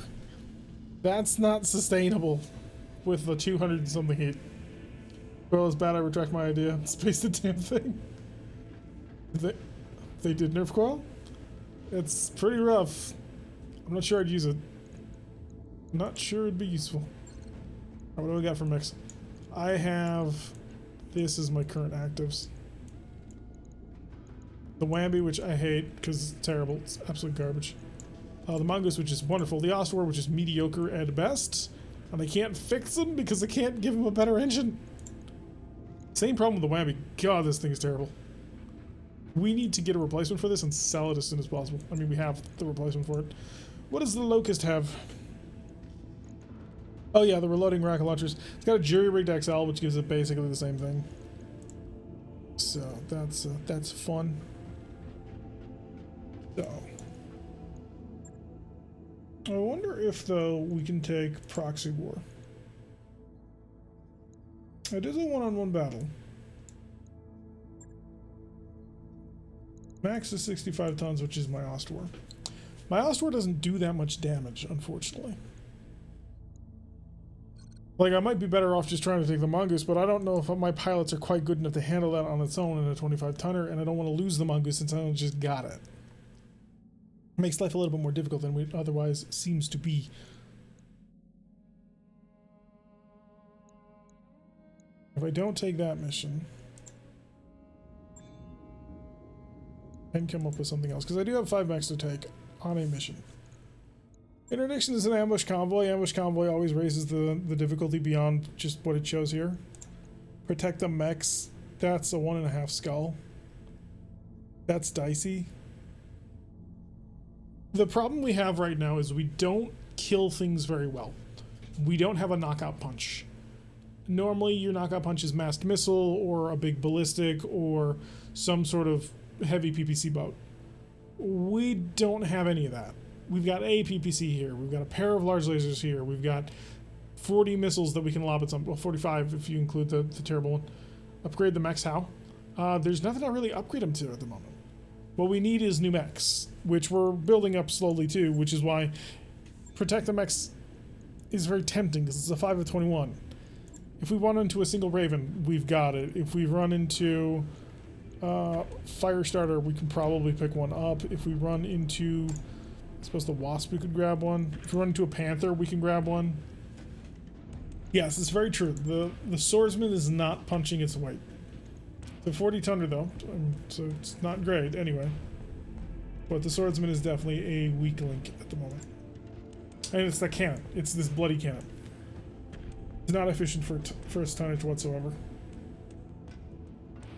That's not sustainable with the 200 and something heat. Well, it's bad I retract my idea. Space the damn thing. They did nerf coil? It's pretty rough. I'm not sure I'd use it. Not sure it'd be useful. Alright, what do we got for mix? I have... This is my current actives. The Wambi, which I hate because it's terrible. It's absolute garbage. The Mongoose, which is wonderful. The Ostwar, which is mediocre at best. And I can't fix them because I can't give them a better engine. Same problem with the Wambi. God, this thing is terrible. We need to get a replacement for this and sell it as soon as possible. I mean, we have the replacement for it. What does the Locust have? Oh yeah, the reloading rocket launchers. It's got a jury-rigged XL, which gives it basically the same thing. So that's fun. So I wonder if though we can take proxy war. It is a one-on-one battle. Max is 65 tons, which is my Ostwar. My Ostwar doesn't do that much damage, unfortunately. Like, I might be better off just trying to take the Mongoose, but I don't know if my pilots are quite good enough to handle that on its own in a 25-tonner, and I don't want to lose the Mongoose since I just got it. Makes life a little bit more difficult than it otherwise seems to be. If I don't take that mission, I can come up with something else, because I do have 5 mechs to take on a mission. Interdiction is an ambush convoy. Ambush convoy always raises the difficulty beyond just what it shows here. Protect the mechs. That's a 1.5 skull. That's dicey. The problem we have right now is we don't kill things very well. We don't have a knockout punch. Normally, your knockout punch is masked missile or a big ballistic or some sort of heavy PPC boat. We don't have any of that. We've got a PPC here. We've got a pair of large lasers here. We've got 40 missiles that we can lob at some. Well, 45 if you include the terrible one. Upgrade the mechs how? There's nothing to really upgrade them to at the moment. What we need is new mechs, which we're building up slowly too, which is why Protect the Mechs is very tempting because it's a 5 of 21. If we run into a single Raven, we've got it. If we run into Firestarter, we can probably pick one up. If we run into, I suppose the Wasp, we could grab one. If we run into a Panther, we can grab one. Yes, it's very true. The Swordsman is not punching its weight. The 40 tonner though, so it's not great anyway. But the Swordsman is definitely a weak link at the moment. And it's the cannon. It's this bloody cannon. It's not efficient for first tonnage whatsoever.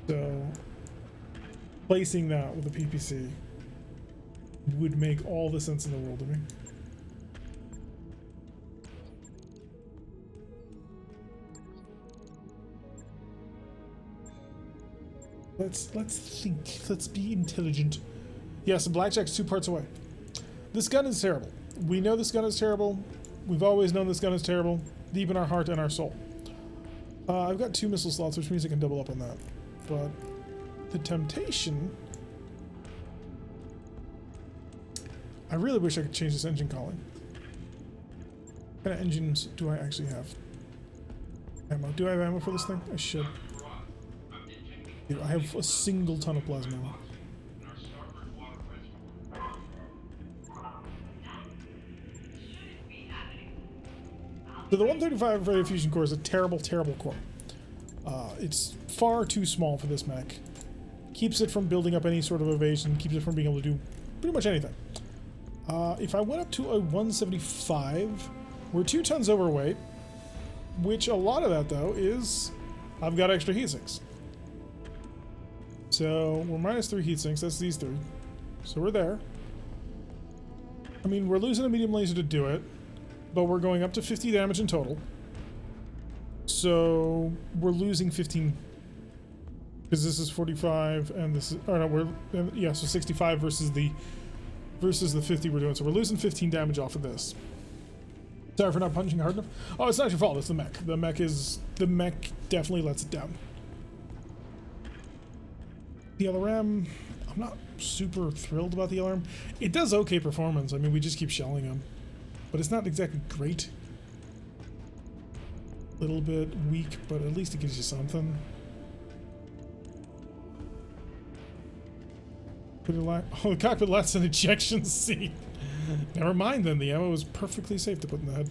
So placing that with a PPC would make all the sense in the world to me. Let's think. Let's be intelligent. Yes, and Blackjack's 2 parts away. This gun is terrible. We know this gun is terrible. We've always known this gun is terrible. Deep in our heart and our soul. I've got 2 missile slots, which means I can double up on that. But the temptation... I really wish I could change this engine calling. What kind of engines do I actually have? Ammo. Do I have ammo for this thing? I should. I have a single ton of plasma ammo. So the 135 radio fusion core is a terrible, terrible core. It's far too small for this mech. Keeps it from building up any sort of evasion, keeps it from being able to do pretty much anything. If I went up to a 175, we're 2 tons overweight, which a lot of that though is I've got extra heat sinks. So we're -3 heat sinks, that's these 3. So we're there. I mean, we're losing a medium laser to do it, but we're going up to 50 damage in total. So we're losing 15. Because this is 45 and this is, oh no, yeah, so 65 versus the 50 we're doing. So we're losing 15 damage off of this. Sorry for not punching hard enough. Oh, it's not your fault, it's the mech. The mech definitely lets it down. The LRM, I'm not super thrilled about the LRM. It does okay performance. I mean, we just keep shelling them. But it's not exactly great. A little bit weak, but at least it gives you something. Oh, the cockpit lacks an ejection seat. Never mind then, the ammo is perfectly safe to put in the head.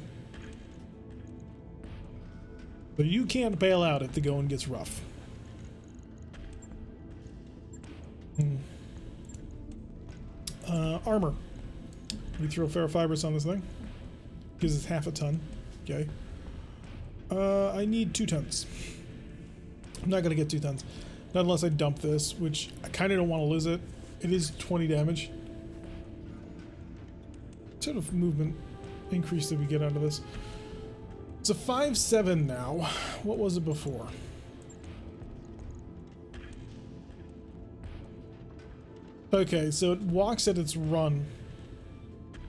So you can't bail out if the going gets rough. Armor. We throw ferrofibrous on this thing. Gives us half a ton. Okay. I need 2 tons. I'm not gonna get 2 tons. Not unless I dump this, which I kind of don't want to lose it. It is 20 damage. What sort of movement increase did we get out of this? It's a 5.7 now. What was it before? Okay, so it walks at its run.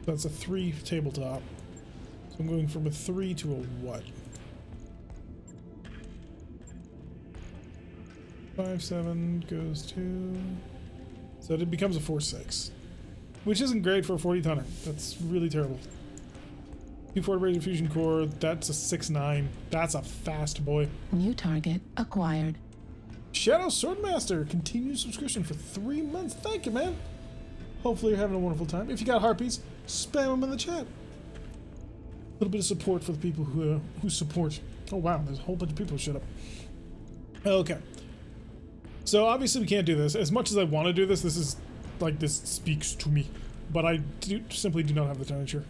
That's a 3 tabletop. So I'm going from a 3 to a what? 5.7 goes to... So it becomes a 4.6. Which isn't great for a 40 tonner. That's really terrible. 240 radio fusion core, that's a 6.9. That's a fast boy. New target acquired. Shadow Swordmaster, continued subscription for 3 months. Thank you, man. Hopefully you're having a wonderful time. If you got heartbeats, spam them in the chat. A little bit of support for the people who support. Oh wow, there's a whole bunch of people who shut up. Okay. So obviously we can't do this. As much as I want to do this, this speaks to me. But I simply do not have the temperature.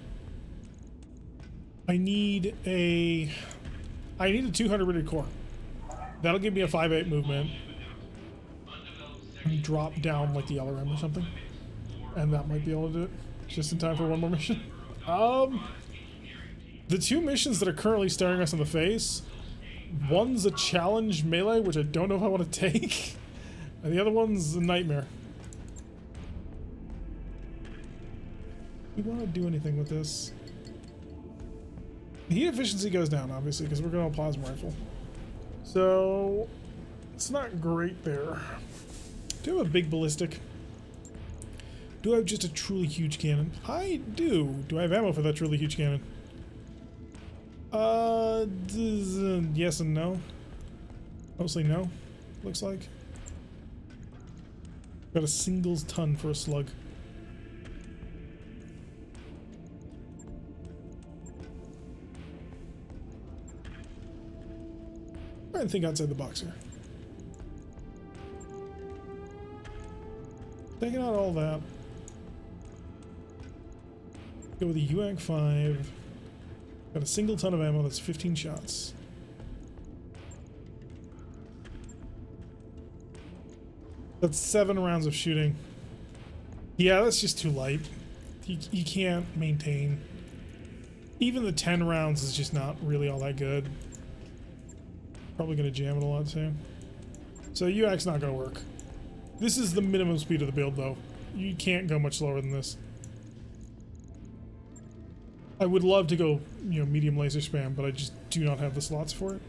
I need a 200 rated core. That'll give me a 5.8 movement. And drop down like the LRM or something. And that might be able to do it. Just in time for one more mission. The 2 missions that are currently staring us in the face One's a challenge melee, which I don't know if I want to take. And the other one's a nightmare. You want to do anything with this? Heat efficiency goes down, obviously, because we're going to plasma rifle. So, it's not great there. Do I have a big ballistic? Do I have just a truly huge cannon? I do. Do I have ammo for that truly huge cannon? Yes and no. Mostly no, looks like. Got a singles ton for a slug. I think outside the box here. Taking out all that. Go with the UAC 5. Got a single ton of ammo, that's 15 shots. That's 7 rounds of shooting. Yeah, that's just too light. You can't maintain. Even the 10 rounds is just not really all that good. Probably gonna jam it a lot too. So UAC's not gonna work. This is the minimum speed of the build though. You can't go much slower than this. I would love to go, you know, medium laser spam, but I just do not have the slots for it.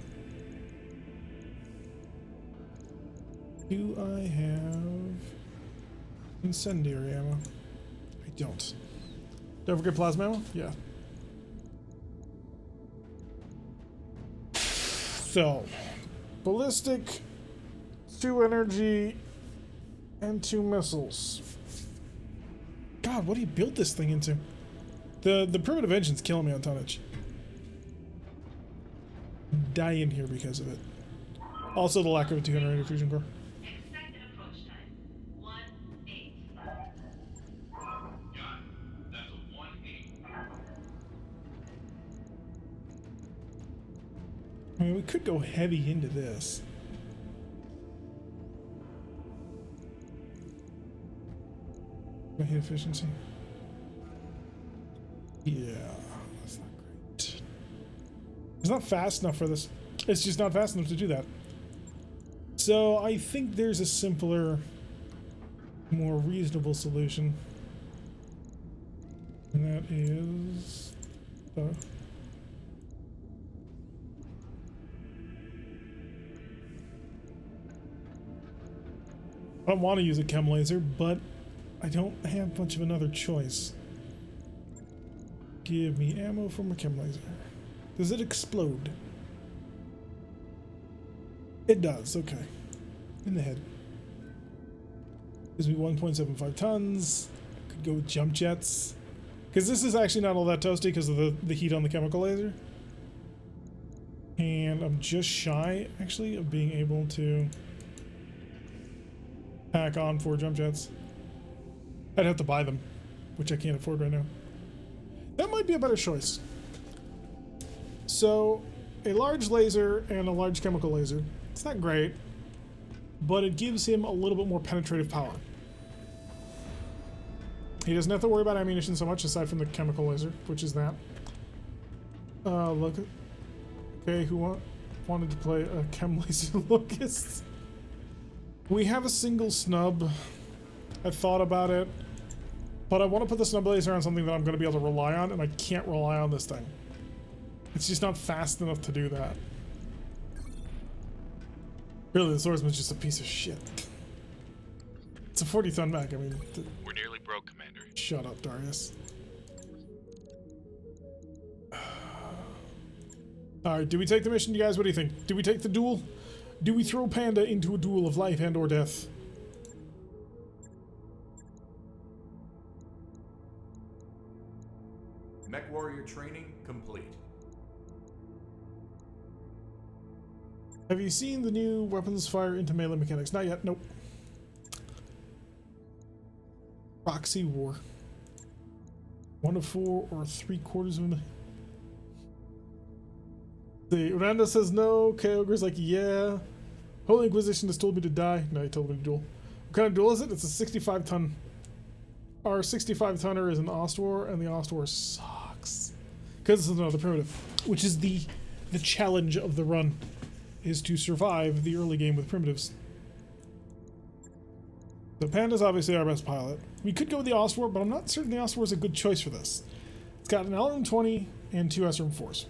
Do I have incendiary ammo? I don't. Don't forget plasma ammo? Yeah. So, ballistic, 2 energy, and 2 missiles. God, what do you build this thing into? The primitive engine's killing me on tonnage. I'm dying here because of it. Also the lack of a 200 fusion core. Expected approach time, 1-8. That's a 1-8. I mean, we could go heavy into this. My hit efficiency. Yeah, that's not great. It's not fast enough for this. It's just not fast enough to do that. So I think there's a simpler, more reasonable solution. And that is the I don't want to use a chem laser, but I don't have much of another choice. Give me ammo from a chem laser. Does it explode? It does, okay. In the head. Gives me 1.75 tons. Could go with jump jets. Because this is actually not all that toasty because of the heat on the chemical laser. And I'm just shy, actually, of being able to pack on 4 jump jets. I'd have to buy them, which I can't afford right now. That might be a better choice. So, a large laser and a large chemical laser. It's not great, but it gives him a little bit more penetrative power. He doesn't have to worry about ammunition so much aside from the chemical laser, which is that. Look. Okay, who wanted to play a chem laser locust? We have a single snub. I thought about it, but I want to put the snub laser on something that I'm going to be able to rely on, and I can't rely on this thing. It's just not fast enough to do that. Really, the swordsman's just a piece of shit. It's a 40-ton mech, I mean... We're nearly broke, Commander. Shut up, Darius. Alright, do we take the mission, you guys? What do you think? Do we take the duel? Do we throw Panda into a duel of life and or death? Mech warrior training complete. Have you seen the new weapons fire into melee mechanics? Not yet, nope. Proxy war. 1 of 4 or 3/4 of a minute. The Uranda says no. Kyogre's like, yeah. Holy Inquisition has told me to die. No, he told me to duel. What kind of duel is it? It's a 65-ton. Our 65-tonner is an Ostwar, and the Ostwar sucks. Because this is another primitive, which is the challenge of the run. is to survive the early game with primitives. So Panda's obviously our best pilot. We could go with the Osprey, but I'm not certain the Osprey is a good choice for this. It's got an LRM-20 and 2 SRM-4s.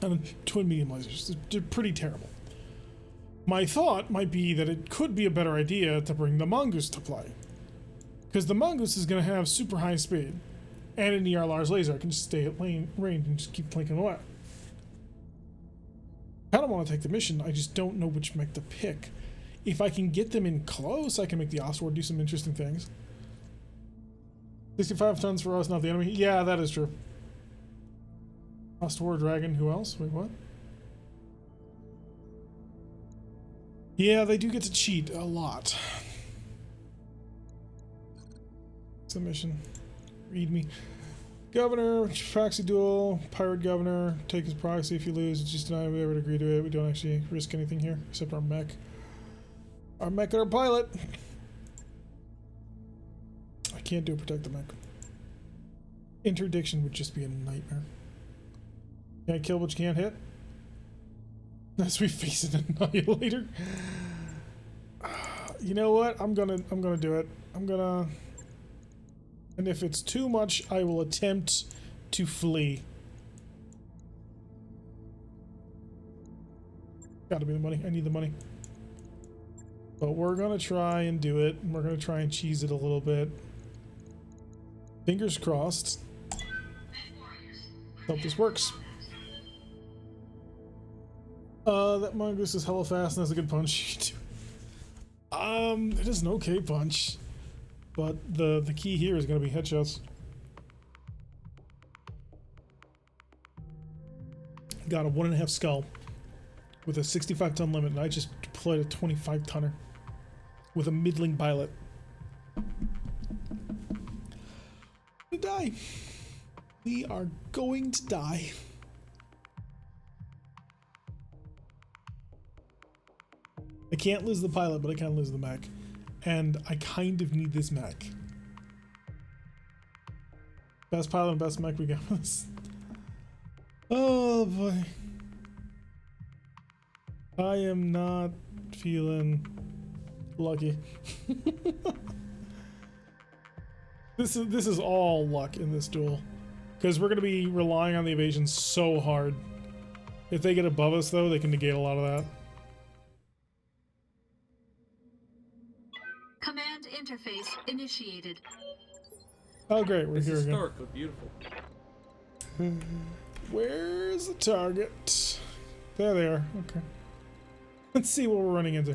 And then twin medium lasers. They're pretty terrible. My thought might be that it could be a better idea to bring the Mongoose to play. Because the Mongoose is going to have super high speed. And an ER-Lars laser. I can just stay at range and just keep plinking away. I don't want to take the mission, I just don't know which mech to pick. If I can get them in close, I can make the Oswald do some interesting things. 65 tons for us, not the enemy. Yeah, that is true. Ostwar Dragon, who else? Wait, what? Yeah, they do get to cheat a lot. Submission. Read me. Governor, proxy duel, pirate governor, take his proxy if you lose, it's just deny we ever agree to it. We don't actually risk anything here, except our mech. Our mech and our pilot. I can't do protect the mech. Interdiction would just be a nightmare. Can't kill but you can't hit. As we face an annihilator. You know what? I'm gonna do it. And if it's too much, I will attempt to flee. Gotta be the money. I need the money. But we're gonna try and do it. We're gonna try and cheese it a little bit. Fingers crossed. Hope this works. That Mongoose is hella fast and has a good punch. It is an okay punch. But the key here is going to be headshots. Got a 1.5 skull with a 65-ton limit, and I just deployed a 25-tonner with a middling pilot. We die. We are going to die. I can't lose the pilot, but I can lose the mech. And I kind of need this mech. Best pilot and best mech we got this. Oh boy. I am not feeling lucky. This is all luck in this duel. Because we're going to be relying on the evasion so hard. If they get above us though, they can negate a lot of that. Command interface initiated. Oh great, we're here again. Historically beautiful. Where's the target? There they are. Okay. Let's see what we're running into.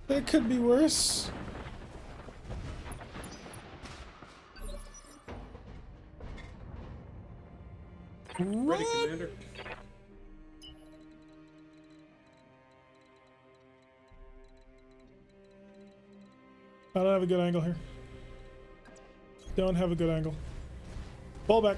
That could be worse. Ready, Commander. I don't have a good angle here. Don't have a good angle. Fall back.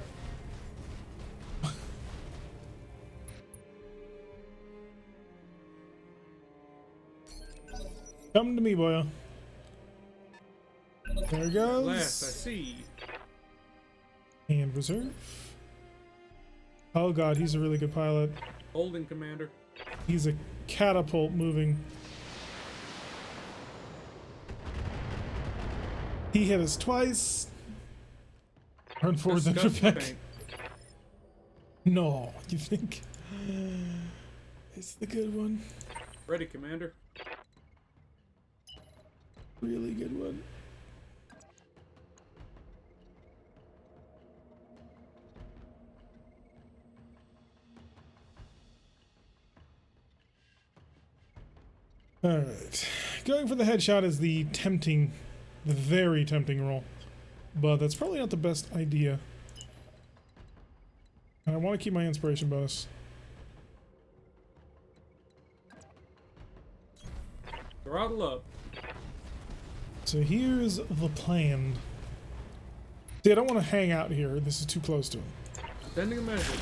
Come to me, boyo. There he goes. Last, I see. And reserve. Oh god, he's a really good pilot. Holding, Commander. He's a catapult moving. He hit us twice. Run forward, then back. No, you think? It's the good one. Ready, Commander. Really good one. Alright. Going for the headshot is the very tempting roll. But that's probably not the best idea. And I want to keep my inspiration bonus. Throttle up. So here's the plan. See, I don't want to hang out here. This is too close to him. Sending a message.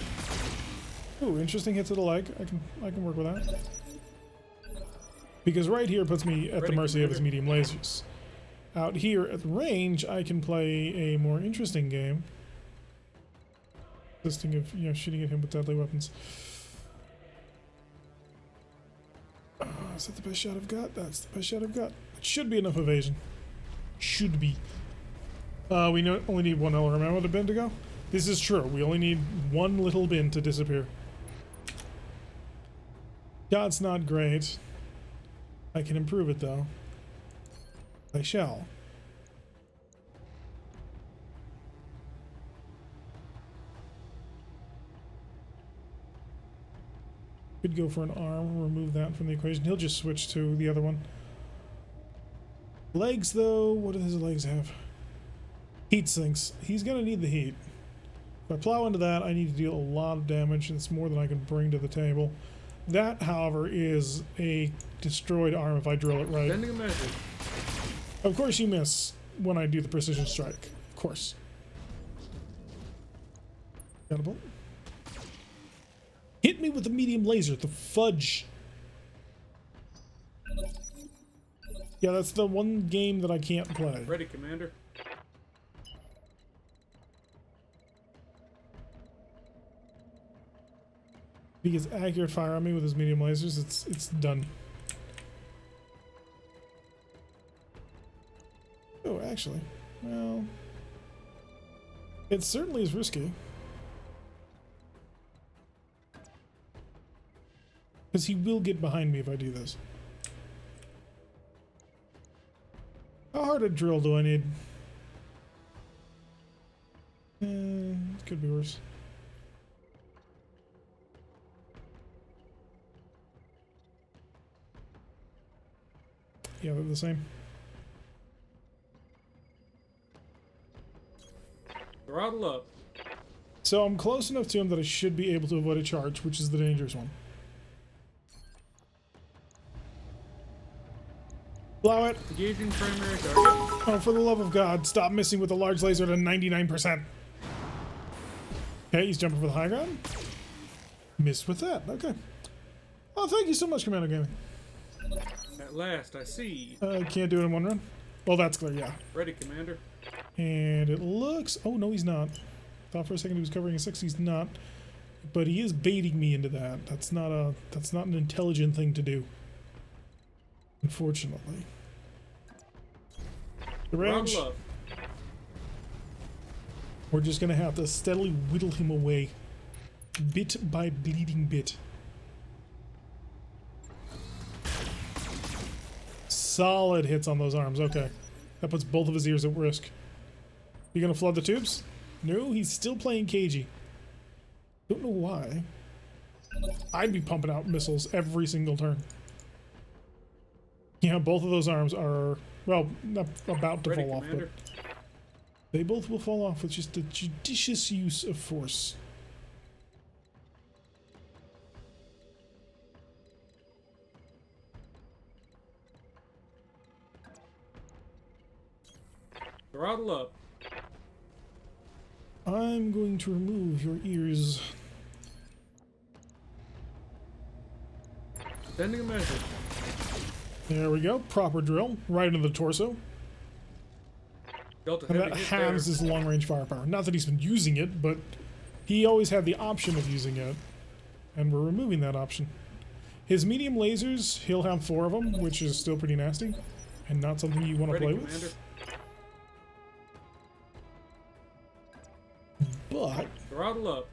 Ooh, interesting hit to the leg. I can work with that. Because right here puts me at the mercy of his medium lasers. Out here at the range, I can play a more interesting game. Consisting of, you know, shooting at him with deadly weapons. Is that the best shot I've got? That's the best shot I've got. It should be enough evasion. Should be. We only need one LRM ammo to bin to go. This is true. We only need one little bin to disappear. God's not great. I can improve it though. I shall. Could go for an arm, remove that from the equation. He'll just switch to the other one. Legs though, what do his legs have? Heat sinks. He's gonna need the heat. If I plow into that, I need to deal a lot of damage, and it's more than I can bring to the table. That, however, is a destroyed arm if I drill it right. Sending a message. Of course you miss when I do the precision strike. Of course. Catapult. Hit me with the medium laser, the fudge. Yeah, that's the one game that I can't play. Ready, Commander. If he gets accurate fire on me with his medium lasers, it's done. Oh, actually, well, it certainly is risky. Because he will get behind me if I do this. How hard a drill do I need? It could be worse. Yeah, they're the same. Throttle up. So I'm close enough to him that I should be able to avoid a charge, which is the dangerous one. Blow it. Engaging primary target. Oh, for the love of God, stop missing with a large laser at a 99%. Okay, he's jumping for the high ground. Missed with that. Okay. Oh, thank you so much, Commander Gaming. At last, I see. Can't do it in one run. Well, that's clear, yeah. Ready, Commander. And it looks... Oh, no, he's not. Thought for a second he was covering a 6. He's not. But he is baiting me into that. That's not an intelligent thing to do. Unfortunately. The range. Throttle up. We're just gonna have to steadily whittle him away. Bit by bleeding bit. Solid hits on those arms. Okay. That puts both of his ears at risk. You gonna flood the tubes? No, he's still playing cagey. Don't know why. I'd be pumping out missiles every single turn. Yeah, both of those arms are, well, about to fall off, but they both will fall off with just a judicious use of force. Throttle up. I'm going to remove your ears. Sending a message. There we go. Proper drill. Right into the torso. Delta And heavy that hit halves there. his long-range firepower. Not that he's been using it, but he always had the option of using it. And we're removing that option. His medium lasers, he'll have 4 of them, which is still pretty nasty. And not something you want to play Ready, Commander. with. But Throttle up.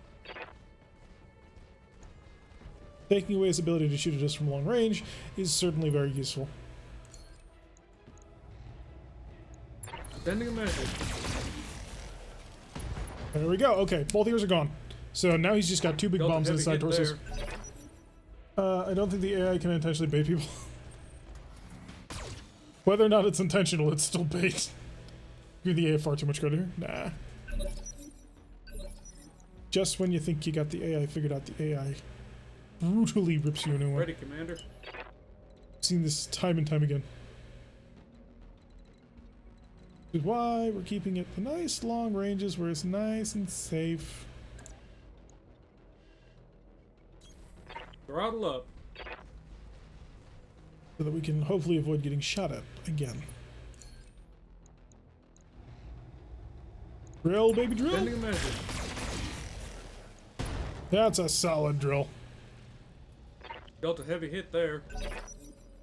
taking away his ability to shoot at us from long range is certainly very useful. Sending a message. There we go. Okay, both ears are gone. So now he's just got 2 big Delta bombs in his heavy side hit torsos. there. I don't think the AI can intentionally bait people. Whether or not it's intentional, it's still bait. Give the AI far too much credit here. Nah. Just when you think you got the AI figured out, the AI brutally rips you a new one. Ready, Commander. I've seen this time and time again. Which is why we're keeping it the nice long ranges where it's nice and safe. Throttle up. So that we can hopefully avoid getting shot at again. Drill, baby, drill. Sending a message. That's a solid drill. Dealt a heavy hit there.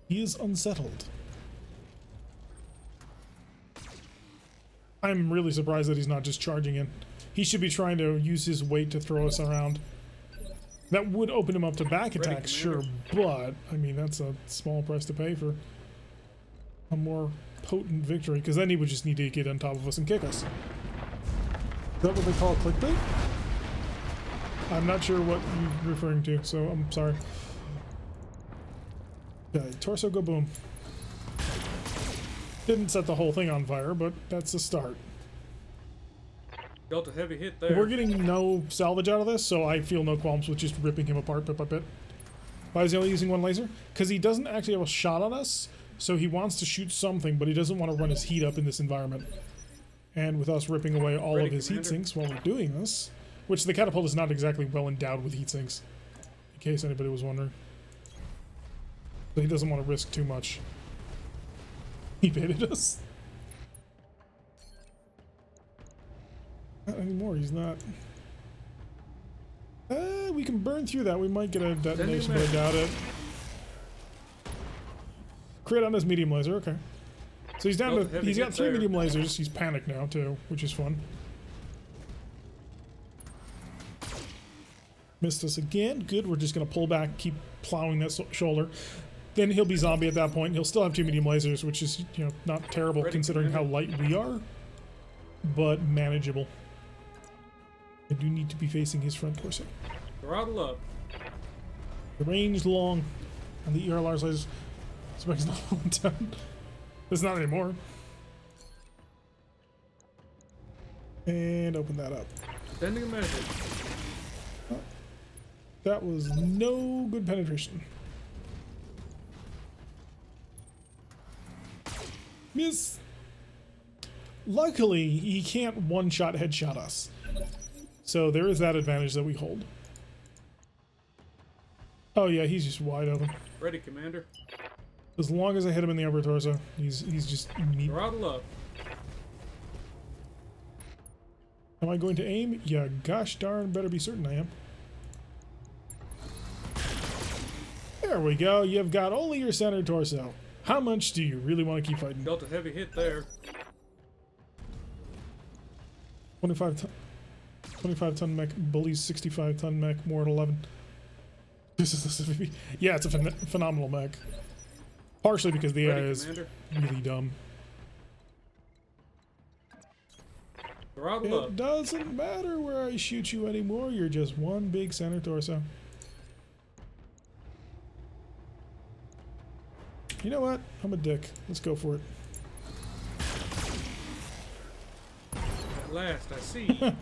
He is unsettled. I'm really surprised that he's not just charging in. He should be trying to use his weight to throw us around. That would open him up to back attacks, sure, but I mean that's a small price to pay for a more potent victory, because then he would just need to get on top of us and kick us. Is that what they call clickbait? I'm not sure what you're referring to, so I'm sorry. Okay, torso go boom. Didn't set the whole thing on fire, but that's a start. Dealt a heavy hit there. We're getting no salvage out of this, so I feel no qualms with just ripping him apart bit by bit. Why is he only using one laser? Because he doesn't actually have a shot on us, so he wants to shoot something, but he doesn't want to run his heat up in this environment. And with us ripping away all of his heat sinks while we're doing this, which the catapult is not exactly well endowed with heat sinks, in case anybody was wondering. So he doesn't want to risk too much. He baited us. Not anymore, he's not. We can burn through that. We might get a detonation, but I doubt it. Kuritan has medium laser, okay. So he's down to, he's got 3 medium lasers. He's panicked now too, which is fun. Missed us again. Good, we're just gonna pull back, keep plowing that shoulder. Then he'll be zombie at that point. He'll still have 2 medium lasers, which is, you know, not terrible considering how light we are, but manageable. I do need to be facing his front torso. Throttle up. The range long on the ERLR's lasers. Spec's not one down. It's not anymore. And open that up. Sending a message. Oh, that was no good penetration. Miss. Luckily, he can't one-shot headshot us. So there is that advantage that we hold. Oh yeah, he's just wide open. Ready, Commander. As long as I hit him in the upper torso, he's just neat. Throttle up. Am I going to aim? Yeah, gosh darn, better be certain I am. There we go. You've got only your center torso. How much do you really want to keep fighting? Dealt a heavy hit there. 25 ton mech bullies 65 ton mech more at 11. This is the CVP. Yeah, it's a phenomenal mech. Partially because the AI is really dumb. Throttle up. It doesn't matter where I shoot you anymore. You're just one big center torso. You know what? I'm a dick. Let's go for it. At last, I see.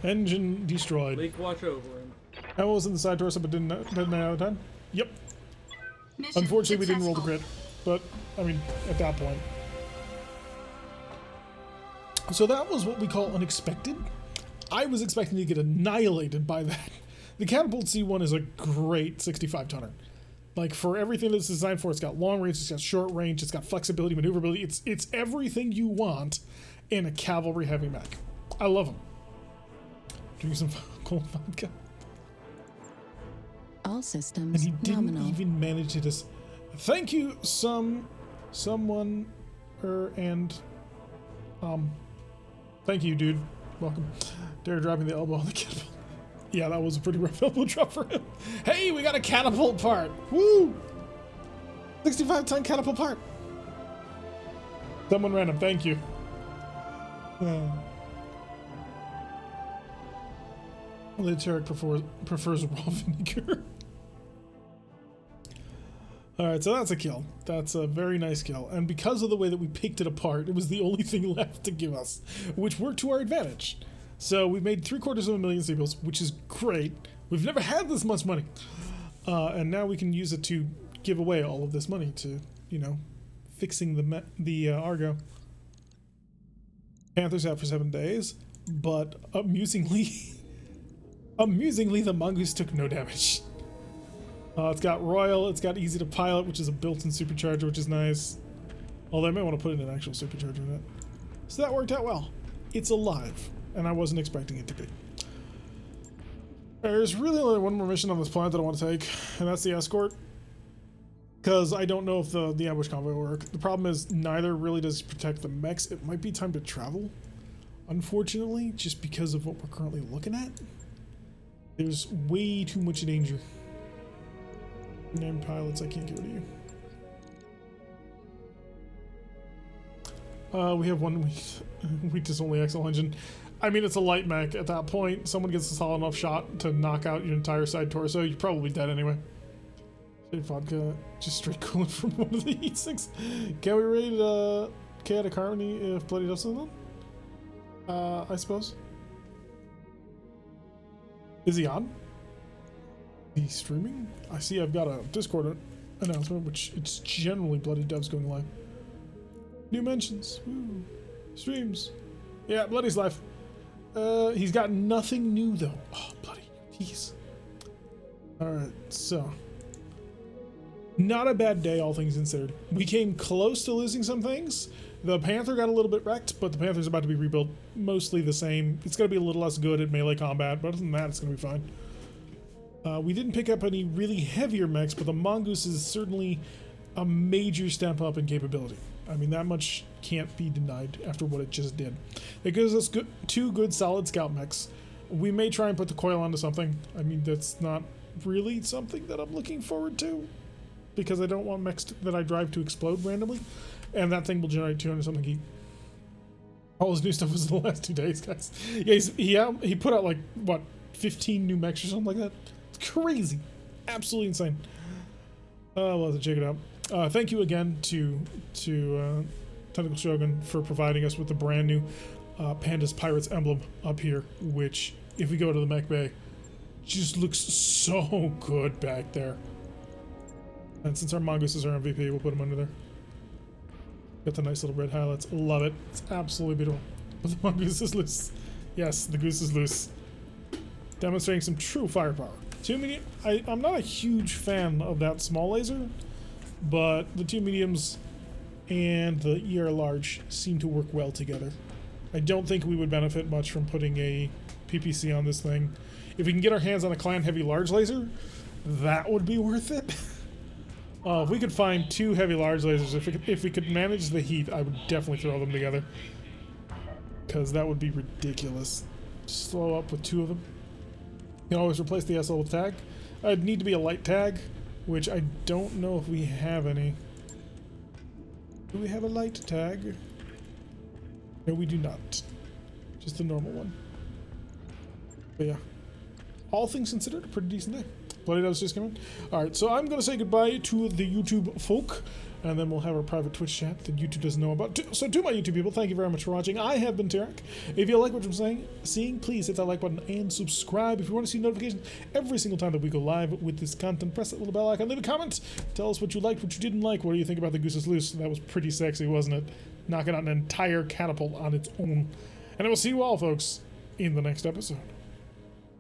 Engine destroyed. Leak watch over him. That was in the side torso, but didn't out of time. Yep. Mission Unfortunately, we didn't roll the successful. crit, but I mean, at that point. So that was what we call unexpected. I was expecting to get annihilated by that. The Catapult C1 is a great 65 tonner. Like, for everything it's designed for, it's got long range, it's got short range, it's got flexibility, maneuverability. It's everything you want in a cavalry heavy mech. I love them. Drink some cold vodka. All systems And he didn't nominal. even manage to just. Thank you, someone, thank you, dude. Welcome. Dare dropping the elbow on the catapult. Yeah, that was a pretty rough elbow drop for him. Hey, we got a catapult part. Woo! 65-ton catapult part. Someone random. Thank you. Militaric prefers raw vinegar. Alright, so that's a kill. That's a very nice kill. And because of the way that we picked it apart, it was the only thing left to give us, which worked to our advantage. So we've made 750,000 seagulls, which is great. We've never had this much money. And now we can use it to give away all of this money to, you know, fixing the Argo. Panther's out for 7 days, but amusingly, the Mongoose took no damage. It's got Royal, it's got Easy to Pilot, which is a built-in supercharger, which is nice. Although I might want to put in an actual supercharger in it. So that worked out well. It's alive. and I wasn't expecting it to be. There's really only one more mission on this planet that I want to take, and that's the escort. Because I don't know if the ambush convoy will work. The problem is neither really does protect the mechs. It might be time to travel, unfortunately, just because of what we're currently looking at. There's way too much danger. Named pilots, I can't get rid of you. We have one weakness only XL engine. I mean, it's a light mech. At that point, someone gets a solid enough shot to knock out your entire side torso, you're probably dead anyway. Straight vodka, just straight coolant from one of the heat sinks. Can we raid Chaotic Harmony if Bloody does something? I suppose. Is he on? He's streaming? I see I've got a Discord announcement, which it's generally Bloody Devs going live. New mentions. Woo. Streams. Yeah, Bloody's live. He's got nothing new though. Oh, Bloody. Jeez. Alright, so. Not a bad day, all things considered. We came close to losing some things. The Panther got a little bit wrecked, but the Panther's about to be rebuilt. Mostly the same. It's going to be a little less good at melee combat, but other than that, it's going to be fine. We didn't pick up any really heavier mechs, but the Mongoose is certainly a major step up in capability. I mean, that much can't be denied after what it just did. It gives us two good solid scout mechs. We may try and put the coil onto something. I mean, that's not really something that I'm looking forward to, because I don't want mechs that I drive to explode randomly, and that thing will generate 200 something heat. All his new stuff was in the last 2 days, guys. Yeah, he put out like, what, 15 new mechs or something like that? It's crazy. Absolutely insane. We'll have to check it out. Thank you again to Tentacle Shogun for providing us with the brand new Panda's Pirates emblem up here, which, if we go to the mech bay, just looks so good back there. And since our Mongoose is our MVP, we'll put him under there. Got the nice little red highlights. Love it. It's absolutely beautiful. But the Mongoose is loose. Yes, the Goose is loose. Demonstrating some true firepower. Two medium. I'm not a huge fan of that small laser, but the two mediums and the ER large seem to work well together. I don't think we would benefit much from putting a PPC on this thing. If we can get our hands on a Clan Heavy Large laser, that would be worth it. If we could find 2 heavy large lasers, if we could manage the heat, I would definitely throw them together. Because that would be ridiculous. Slow up with 2 of them. You can always replace the SL with tag. I'd need to be a light tag, which I don't know if we have any. Do we have a light tag? No, we do not. Just the normal one. But yeah. All things considered, a pretty decent day. Bloody Devs just came in. Alright, so I'm going to say goodbye to the YouTube folk, and then we'll have our private Twitch chat that YouTube doesn't know about. So to my YouTube people, thank you very much for watching. I have been Tarek. If you like what I'm seeing, please hit that like button and subscribe. If you want to see notifications every single time that we go live with this content, press that little bell icon. Leave a comment. Tell us what you liked, what you didn't like. What do you think about the Goose is Loose? That was pretty sexy, wasn't it? Knocking out an entire catapult on its own. And I will see you all, folks, in the next episode.